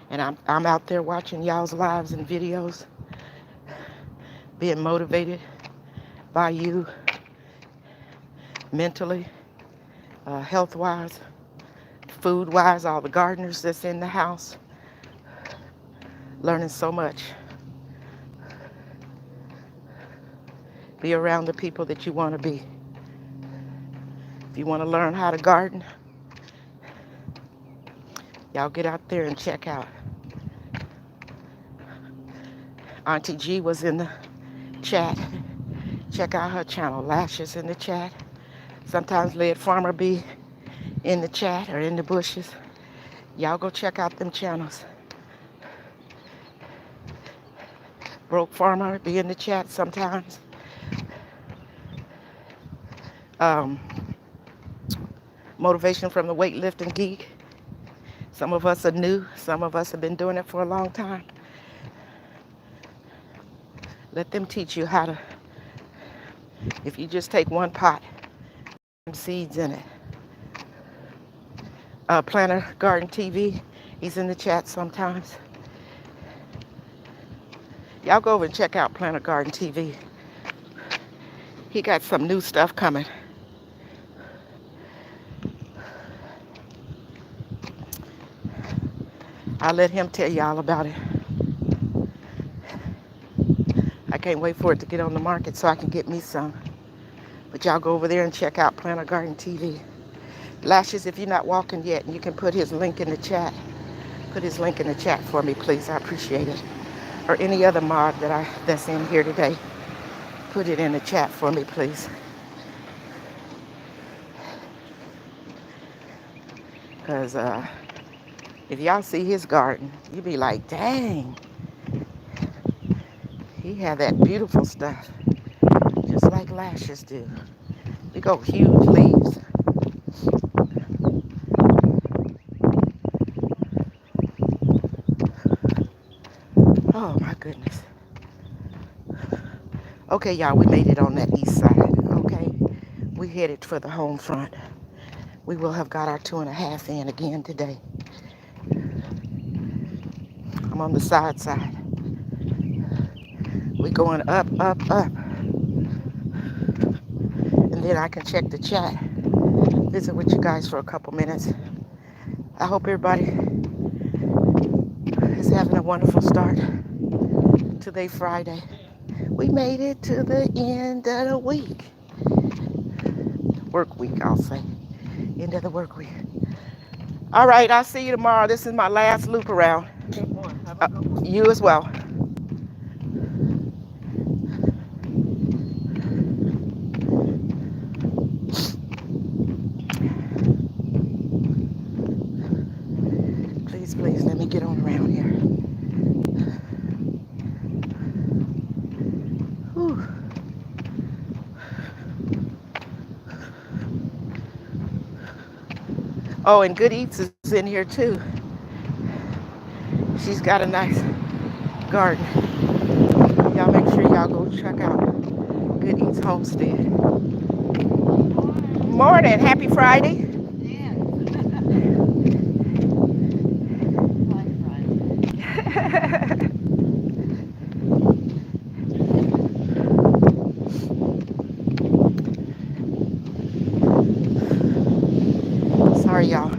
and I'm out there watching y'all's lives and videos, being motivated by you mentally, health-wise, food-wise, all the gardeners that's in the house, learning so much. Be around the people that you want to be. If you want to learn how to garden, y'all get out there and check out. Auntie G was in the chat. Check out her channel. Lashes in the chat. Sometimes Lead Farmer be in the chat or in the bushes. Y'all go check out them channels. Broke Farmer be in the chat sometimes. Motivation from the Weightlifting Geek. Some of us are new. Some of us have been doing it for a long time. Let them teach you how to, if you just take one pot, and seeds in it. Planter Garden TV, he's in the chat sometimes. Y'all go over and check out Planter Garden TV. He got some new stuff coming. I'll let him tell y'all about it. I can't wait for it to get on the market so I can get me some. But y'all go over there and check out Planter Garden TV. Lashes, if you're not walking yet, you can put his link in the chat. Put his link in the chat for me, please. I appreciate it. Or any other mod that's in here today. Put it in the chat for me, please. Because if y'all see his garden, you be like, dang. He had that beautiful stuff. Just like Lashes do. Big old huge leaves. Oh my goodness. Okay, y'all, we made it on that east side. Okay, we headed for the home front. We will have got our 2.5 in again today. I'm on the side. We going up, up, up. And then I can check the chat. Visit with you guys for a couple minutes. I hope everybody is having a wonderful start to their Friday. We made it to the end of the week. Work week, I'll say. End of the work week. All right, I'll see you tomorrow. This is my last loop around. Good one. Have a good one. You as well. Please, please, let me get on around here. Whew. Oh, and Good Eats is in here too. She's got a nice garden. Y'all make sure y'all go check out Good Eats Homestead. Morning. Happy Friday. Yeah. Sorry, y'all.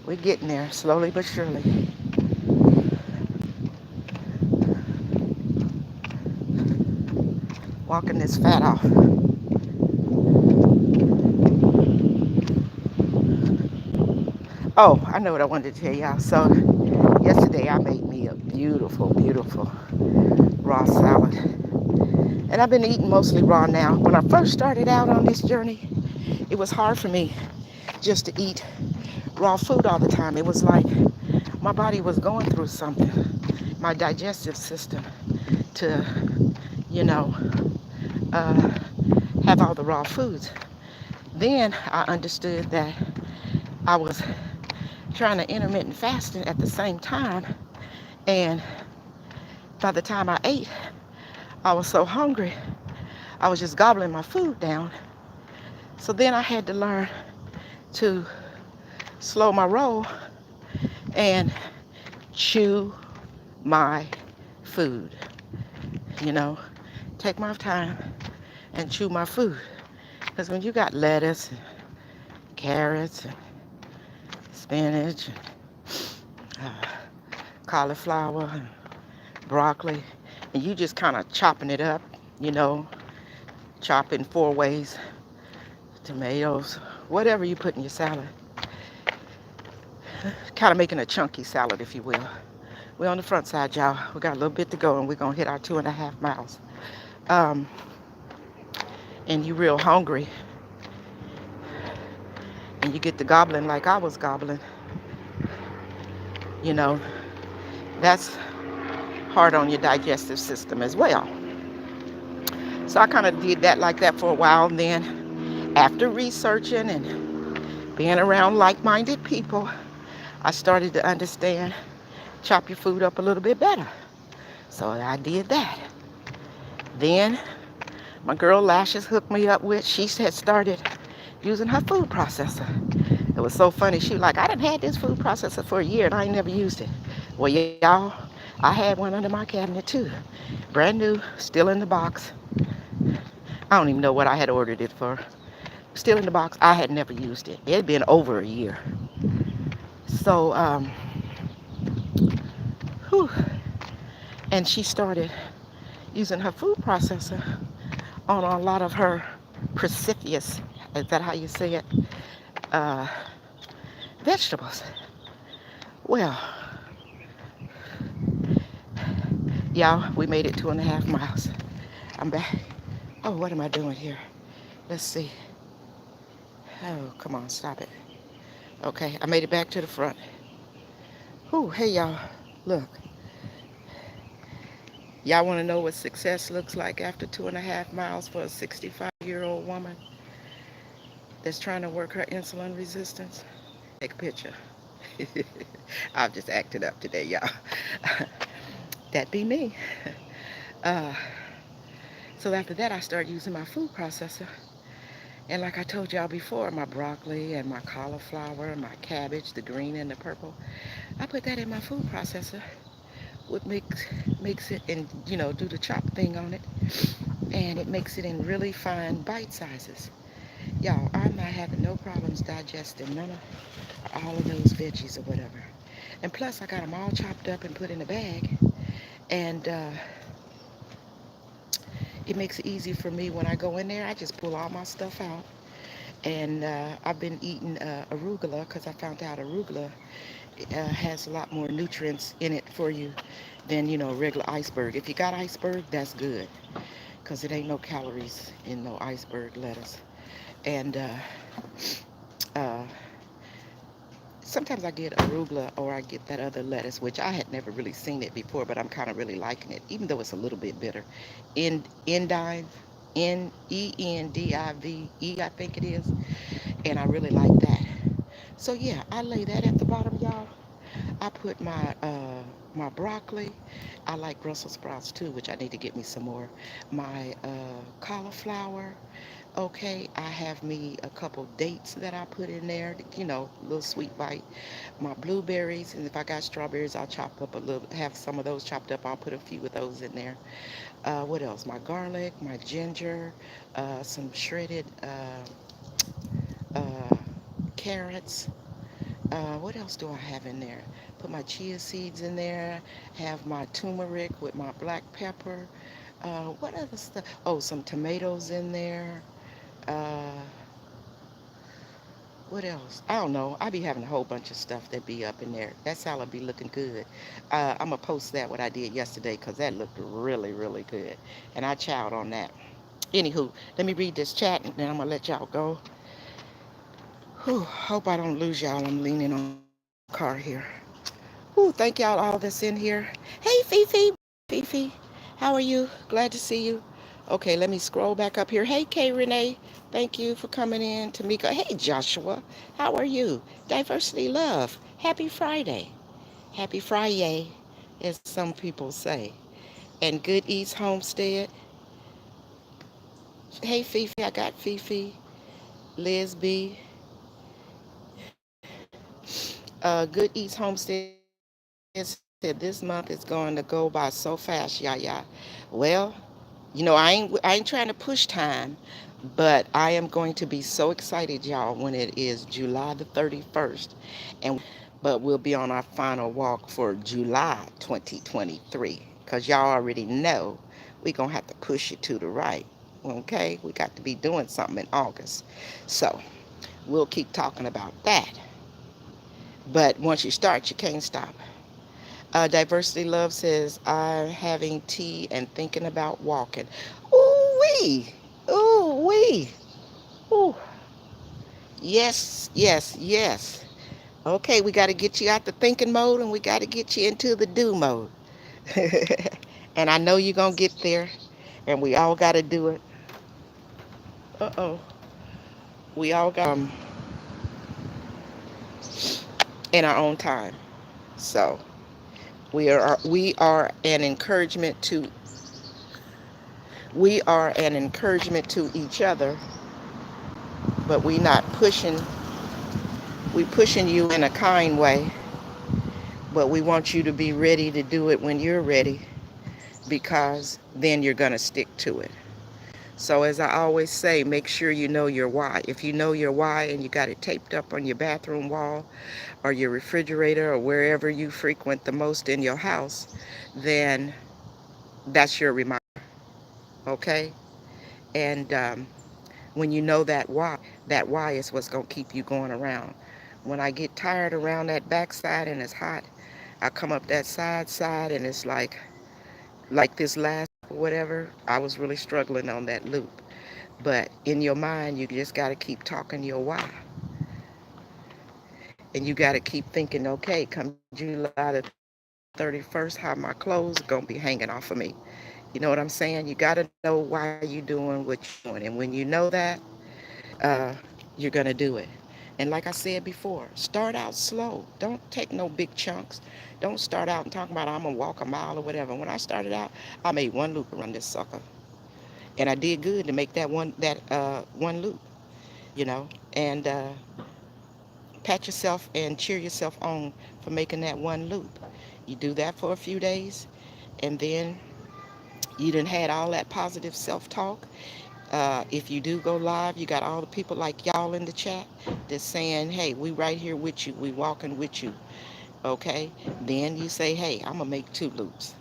We're getting there slowly but surely. Walking this fat off. Oh, I know what I wanted to tell y'all. So yesterday I made me a beautiful, beautiful raw salad. And I've been eating mostly raw now. When I first started out on this journey, it was hard for me just to eat raw food all the time. It was like my body was going through something. My digestive system to, you know, uh, have all the raw foods. Then I understood that I was trying to intermittent fasting at the same time. And by the time I ate, I was so hungry, I was just gobbling my food down. So then I had to learn to slow my roll and chew my food. You know, take my time and chew my food. Because when you got lettuce and carrots and spinach and cauliflower and broccoli, and you just kind of chopping it up, you know, chop in 4 ways, tomatoes, whatever you put in your salad, kind of making a chunky salad, if you will. We're on the front side, y'all. We got a little bit to go, and we're gonna hit our 2.5 miles. And you real hungry, and you get to gobbling like I was gobbling, you know, that's hard on your digestive system as well. So I kind of did that like that for a while, and then after researching and being around like-minded people, I started to understand chop your food up a little bit better. So I did that. Then my girl Lashes hooked me up with, she had started using her food processor. It was so funny. She was like, I done had this food processor for a year and I ain't never used it. Well, y'all, I had one under my cabinet too. Brand new, still in the box. I don't even know what I had ordered it for. Still in the box. I had never used it. It had been over a year. So, whew. And she started using her food processor on a lot of her precipitous, is that how you say it, vegetables. Well, y'all, we made it 2.5 miles. I'm back. Oh, what am I doing here? Let's see. Oh, come on, stop it. Okay, I made it back to the front. Whew, hey y'all, look. Y'all want to know what success looks like after 2.5 miles for a 65-year-old woman that's trying to work her insulin resistance? Take a picture. I've just acted up today, y'all. That be me. Uh, so after that, I started using my food processor. And like I told y'all before, my broccoli and my cauliflower and my cabbage, the green and the purple, I put that in my food processor. Would mix it and, you know, do the chop thing on it. And it makes it in really fine bite sizes. Y'all, I'm not having no problems digesting none of all of those veggies or whatever. And plus, I got them all chopped up and put in a bag. And it makes it easy for me when I go in there. I just pull all my stuff out. And I've been eating arugula because I found out arugula has a lot more nutrients in it for you than, regular iceberg. If you got iceberg, that's good because it ain't no calories in no iceberg lettuce. And uh, sometimes I get arugula or I get that other lettuce, which I had never really seen it before, but I'm kind of really liking it, even though it's a little bit bitter. Endive, Endive, I think it is, and I really like that. So yeah, I lay that at the bottom, y'all. I put my broccoli. I like Brussels sprouts too, which I need to get me some more. My cauliflower. Okay, I have me a couple dates that I put in there, little sweet bite. My blueberries, and if I got strawberries, I'll chop up a little, have some of those chopped up. I'll put a few of those in there. What else? My garlic, my ginger, some shredded uh, carrots. What else do I have in there? Put my chia seeds in there. Have my turmeric with my black pepper. What other stuff? Oh, some tomatoes in there. Uh, what else? I don't know. I be having a whole bunch of stuff that be up in there. That salad be looking good. I'm going to post that what I did yesterday because that looked really, really good. And I chowed on that. Anywho, let me read this chat and then I'm going to let y'all go. Whew, hope I don't lose y'all. I'm leaning on my car here. Ooh, thank y'all all that's in here. Hey, Fifi. Fifi, how are you? Glad to see you. Okay, let me scroll back up here. Hey, Kay Renee. Thank you for coming in. Tamika. Hey, Joshua. How are you? Diversity Love. Happy Friday. Happy Friday, as some people say. And Good Eats Homestead. Hey, Fifi. I got Fifi. Liz B. Good Eats Homestead said this month is going to go by so fast, Well, I ain't trying to push time, but I am going to be so excited, y'all, when it is July the 31st, but we'll be on our final walk for July 2023, because y'all already know we're going to have to push it to the right. Okay, we got to be doing something in August, so we'll keep talking about that. But once you start, you can't stop. Diversity Love says, I'm having tea and thinking about walking. Ooh wee! Ooh wee! Ooh. Yes, yes, yes. Okay, we got to get you out the thinking mode and we got to get you into the do mode. And I know you're going to get there and we all got to do it. Uh-oh. We all got in our own time. So we are an encouragement to each other, but we pushing you in a kind way, but we want you to be ready to do it when you're ready because then you're going to stick to it. So as I always say, make sure you know your why. If you know your why and you got it taped up on your bathroom wall or your refrigerator or wherever you frequent the most in your house, then that's your reminder, okay? And when you know that why is what's going to keep you going around. When I get tired around that backside and it's hot, I come up that side and it's like this last whatever, I was really struggling on that loop. But in your mind, you just got to keep talking your why. And you got to keep thinking, okay, come July the 31st, how my clothes are going to be hanging off of me. You know what I'm saying? You got to know why you're doing what you're doing. And when you know that, you're going to do it. And like I said before, start out slow. Don't take no big chunks. Don't start out and talk about I'm going to walk a mile or whatever. When I started out, I made one loop around this sucker. And I did good to make that one loop, you know. And pat yourself and cheer yourself on for making that one loop. You do that for a few days, and then you done had all that positive self-talk. If you do go live, you got all the people like y'all in the chat that's saying, hey, we right here with you. We walking with you. Okay. Then you say, hey, I'm going to make 2 loops.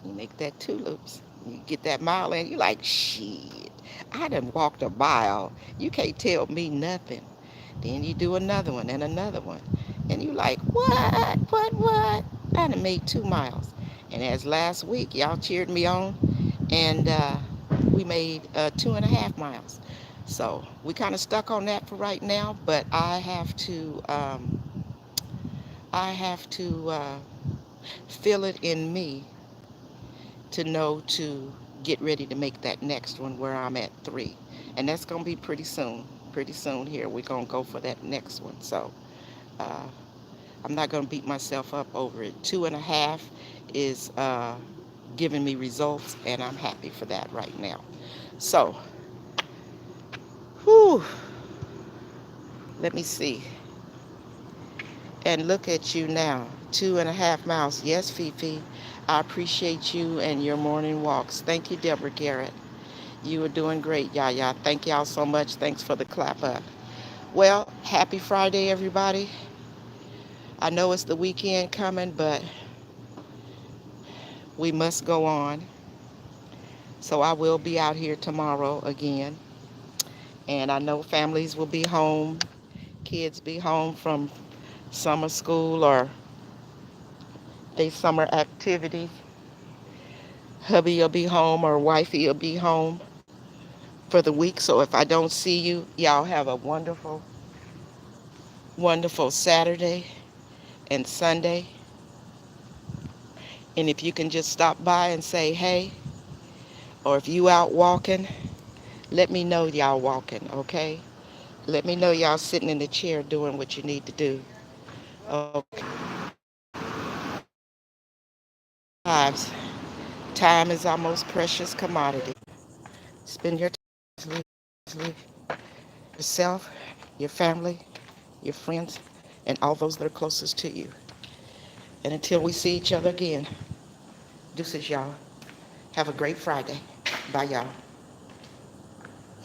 You make that 2 loops. You get that mile in. You like, shit, I done walked a mile. You can't tell me nothing. Then you do another one and another one. And you like, what? I done made 2 miles. And as last week, y'all cheered me on, and we made 2.5 miles. So we kind of stuck on that for right now, but I have to feel it in me to know to get ready to make that next one where I'm at 3. And that's going to be pretty soon. Pretty soon here, we're going to go for that next one. So uh, I'm not going to beat myself up over it. 2.5 is giving me results, and I'm happy for that right now. So, whew, let me see. And look at you now, 2.5 miles. Yes, Fifi, I appreciate you and your morning walks. Thank you, Deborah Garrett. You are doing great, Yaya. Thank y'all so much. Thanks for the clap up. Well, happy Friday, everybody. I know it's the weekend coming, but we must go on. So I will be out here tomorrow again. And I know families will be home, kids be home from summer school or their summer activities. Hubby will be home or wifey will be home for the week. So if I don't see you, y'all have a wonderful, wonderful Saturday and Sunday. And if you can just stop by and say hey, or if you out walking, let me know y'all walking, okay? Let me know y'all sitting in the chair doing what you need to do. Okay. Lives. Time is our most precious commodity. Spend your time wisely. Yourself, your family, your friends, and all those that are closest to you. And until we see each other again, deuces, y'all. Have a great Friday. Bye, y'all.